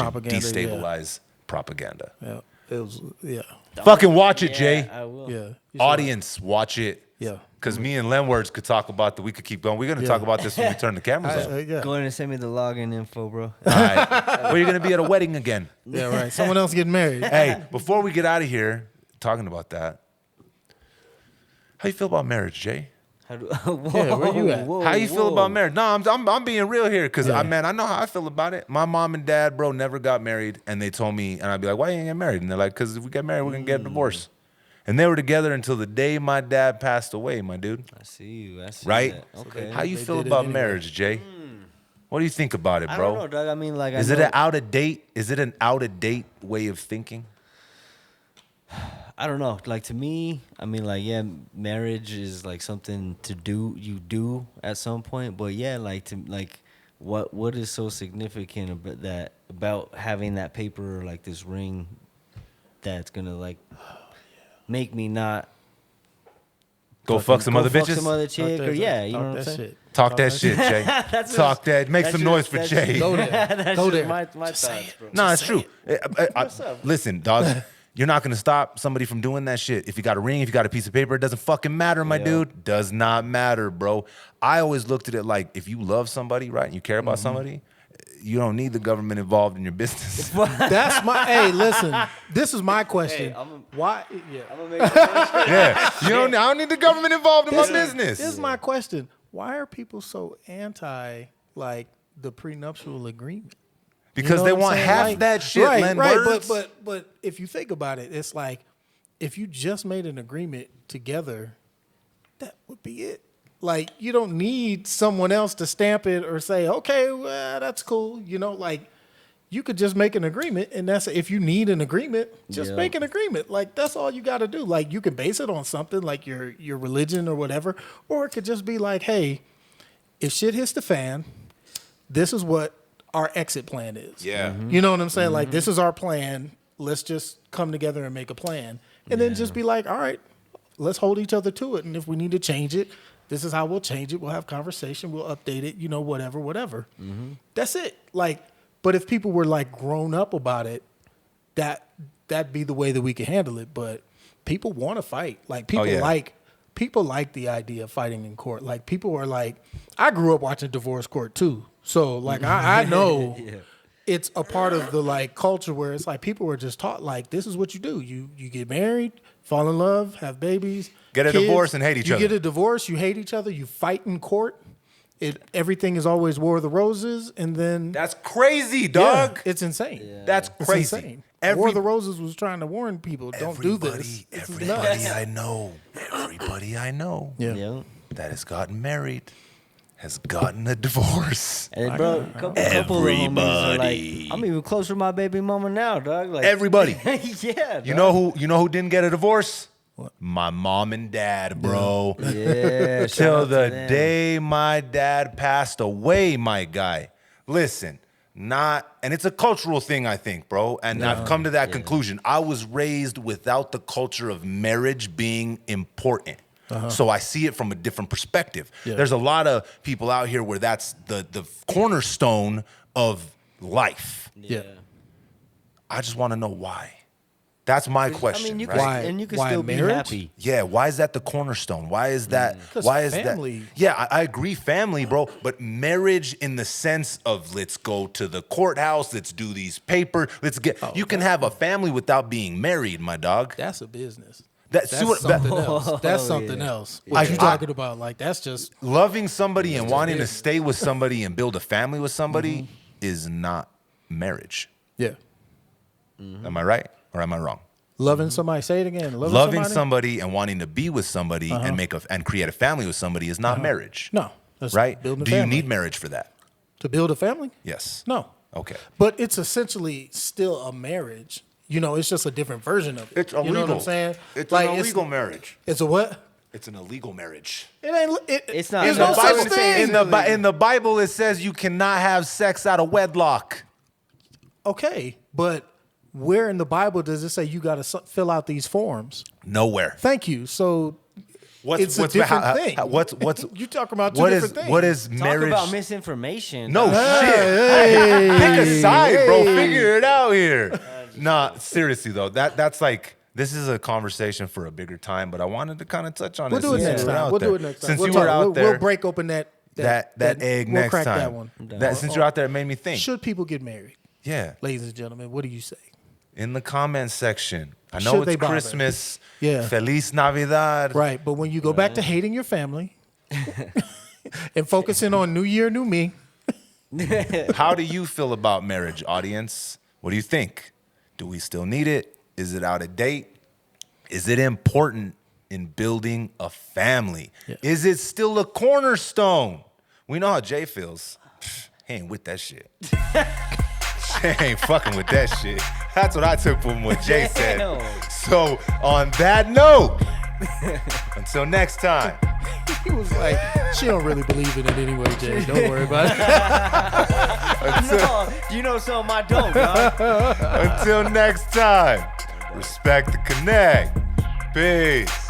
propaganda, destabilize propaganda. Yeah, it was. Yeah, Fucking watch it, Jay. I will. yeah. You should- Audience, watch it. Yeah. Because me and Len Words could talk about we could keep going. We're going to talk about this when we turn the cameras on. yeah. Go ahead and send me the login info, bro. All right. Well, you're going to be at a wedding again. Yeah, right. Someone else getting married. Hey, before we get out of here, talking about that, how you feel about marriage, Jay? Whoa, where you at? How you feel whoa. about marriage? No, I'm being real here because Yeah. I know how I feel about it. My mom and dad, bro, never got married, and they told me, and I'd be like, "Why you ain't get married?" And they're like, "Because if we get married, we're gonna get a divorce." And they were together until the day my dad passed away, my dude. I see you. I see Right? that. Okay. How you They feel did it about anyway. marriage, Jay? What do you think about it, I bro? don't know, Doug. I mean, like, Is I it know, an out of date? Is it an out of date way of thinking? I don't know. Like, to me, I mean, like, yeah, marriage is like something to do. You do at some point, but yeah, like what is so significant about having that paper or like this ring that's gonna like make me not Go fuck some other fuck bitches. some other chick or yeah, you know what I'm saying. Shit. Talk that shit, Jay. That's Talk that. Make that's some just- noise for that's Jay. just- Go there. That's Go just there. my Just say thoughts, it. bro. No, it's true. What's up? Listen, dog. You're not gonna stop somebody from doing that shit. If you got a ring, if you got a piece of paper, it doesn't fucking matter, my Yeah. dude. Does not matter, bro. I always looked at it like if you love somebody, right, and you care about somebody, you don't need the government involved in your business. That's my. Hey, listen. This is my question. Hey, I'm Why? Yeah. gonna make some noise. Yeah, I don't need the government involved in my business. This is my question. Why are people so anti like the prenuptial agreement? Because You know they what I'm want saying? half Like, that shit. right, Len right. words. But if you think about it, it's like if you just made an agreement together, that would be it. Like you don't need someone else to stamp it or say, okay, well, that's cool. You know, like you could just make an agreement, and that's if you need an agreement, just Yeah. make an agreement. Like that's all you got to do. Like you can base it on something like your religion or whatever, or it could just be like, hey, if shit hits the fan, this is what our exit plan is. Yeah. You know what I'm saying? Like, this is our plan. Let's just come together and make a plan. And then just be like, all right, let's hold each other to it. And if we need to change it, this is how we'll change it. We'll have conversation. We'll update it, you know, whatever. That's it. Like, but if people were like grown up about it, that'd be the way that we could handle it. But people want to fight. Like, people like the idea of fighting in court. Like, people are like, I grew up watching divorce court too. So like I know it's a part of the like culture where it's like people were just taught like this is what you do. You get married, fall in love, have babies, Get a kids. divorce and hate each You other. get a divorce, you hate each other, you fight in court. Everything is always War of the Roses, and then That's crazy, yeah, dog. it's insane. That's It's crazy. insane. War of the Roses was trying to warn people, don't do this. This is nuts. Everybody I know Yeah. Yeah. that has gotten married has gotten a divorce. And bro, couple of homies are like, I'm even closer to my baby mama now, dog. Like Everybody. yeah. You know who didn't get a divorce? My mom and dad, bro. Yeah. Till the day my dad passed away, my guy. Listen, and it's a cultural thing, I think, bro. And I've come to that conclusion. I was raised without the culture of marriage being important. So I see it from a different perspective. Yeah. There's a lot of people out here where that's the cornerstone of life. Yeah. I just want to know why. That's my question. I mean, you right? can, and you can Why still be marriage? happy. Yeah, why is that the cornerstone? Why is that? 'Cause Why is family- that? Yeah, I agree, family, bro. But marriage, in the sense of let's go to the courthouse, let's do these papers, let's get. You can have a family without being married, my dog. That's a business. That's That's something else. That's something else. What you talking about? Like that's just loving somebody and wanting to stay with somebody and build a family with somebody is not marriage. yeah. Am I right or am I wrong? Loving somebody. Say it again. Loving somebody and wanting to be with somebody and create a family with somebody is not marriage. No. That's Right? building a Do you family. need marriage for that? to build a family? Yes. No. Okay. But it's essentially still a marriage. You know, it's just a different version of it. It's illegal. You know what I'm saying? It's Like, an illegal marriage. It's a what? It's an illegal marriage. It ain't. It's not. There's In no the such Bible- thing. In the Bible, it says you cannot have sex out of wedlock. Okay, but where in the Bible does it say you got to fill out these forms? Nowhere. Thank you. So it's a different thing. What's you talking about two what is different things? what is Talk marriage? about misinformation. No dog. shit. Hey, Pick a side, bro. hey. Figure it out here. Nah, seriously though, that's like this is a conversation for a bigger time. But I wanted to kind of touch on We'll this. do it since next you were time. out We'll there. do it next time. Since We'll you were talk. out there, We'll break open that egg we'll next crack time. that one. Since you're out there, it made me think. Should people get married, Yeah. ladies and gentlemen? What do you say? In the comments section. I know Should they it's bother? Christmas. Yeah. Feliz Navidad. Right, but when you go back to hating your family, and focusing on new year, new me. How do you feel about marriage, audience? What do you think? Do we still need it? Is it out of date? Is it important in building a family? Yeah. Is it still a cornerstone? We know how Jay feels. He ain't with that shit. Jay ain't fucking with that shit. That's what I took from what Jay said. So on that note, until next time. He was like, she don't really believe in it anyway, Jay. Don't worry about it. No, you know something I don't, dog. Until next time, respect the connect. Peace.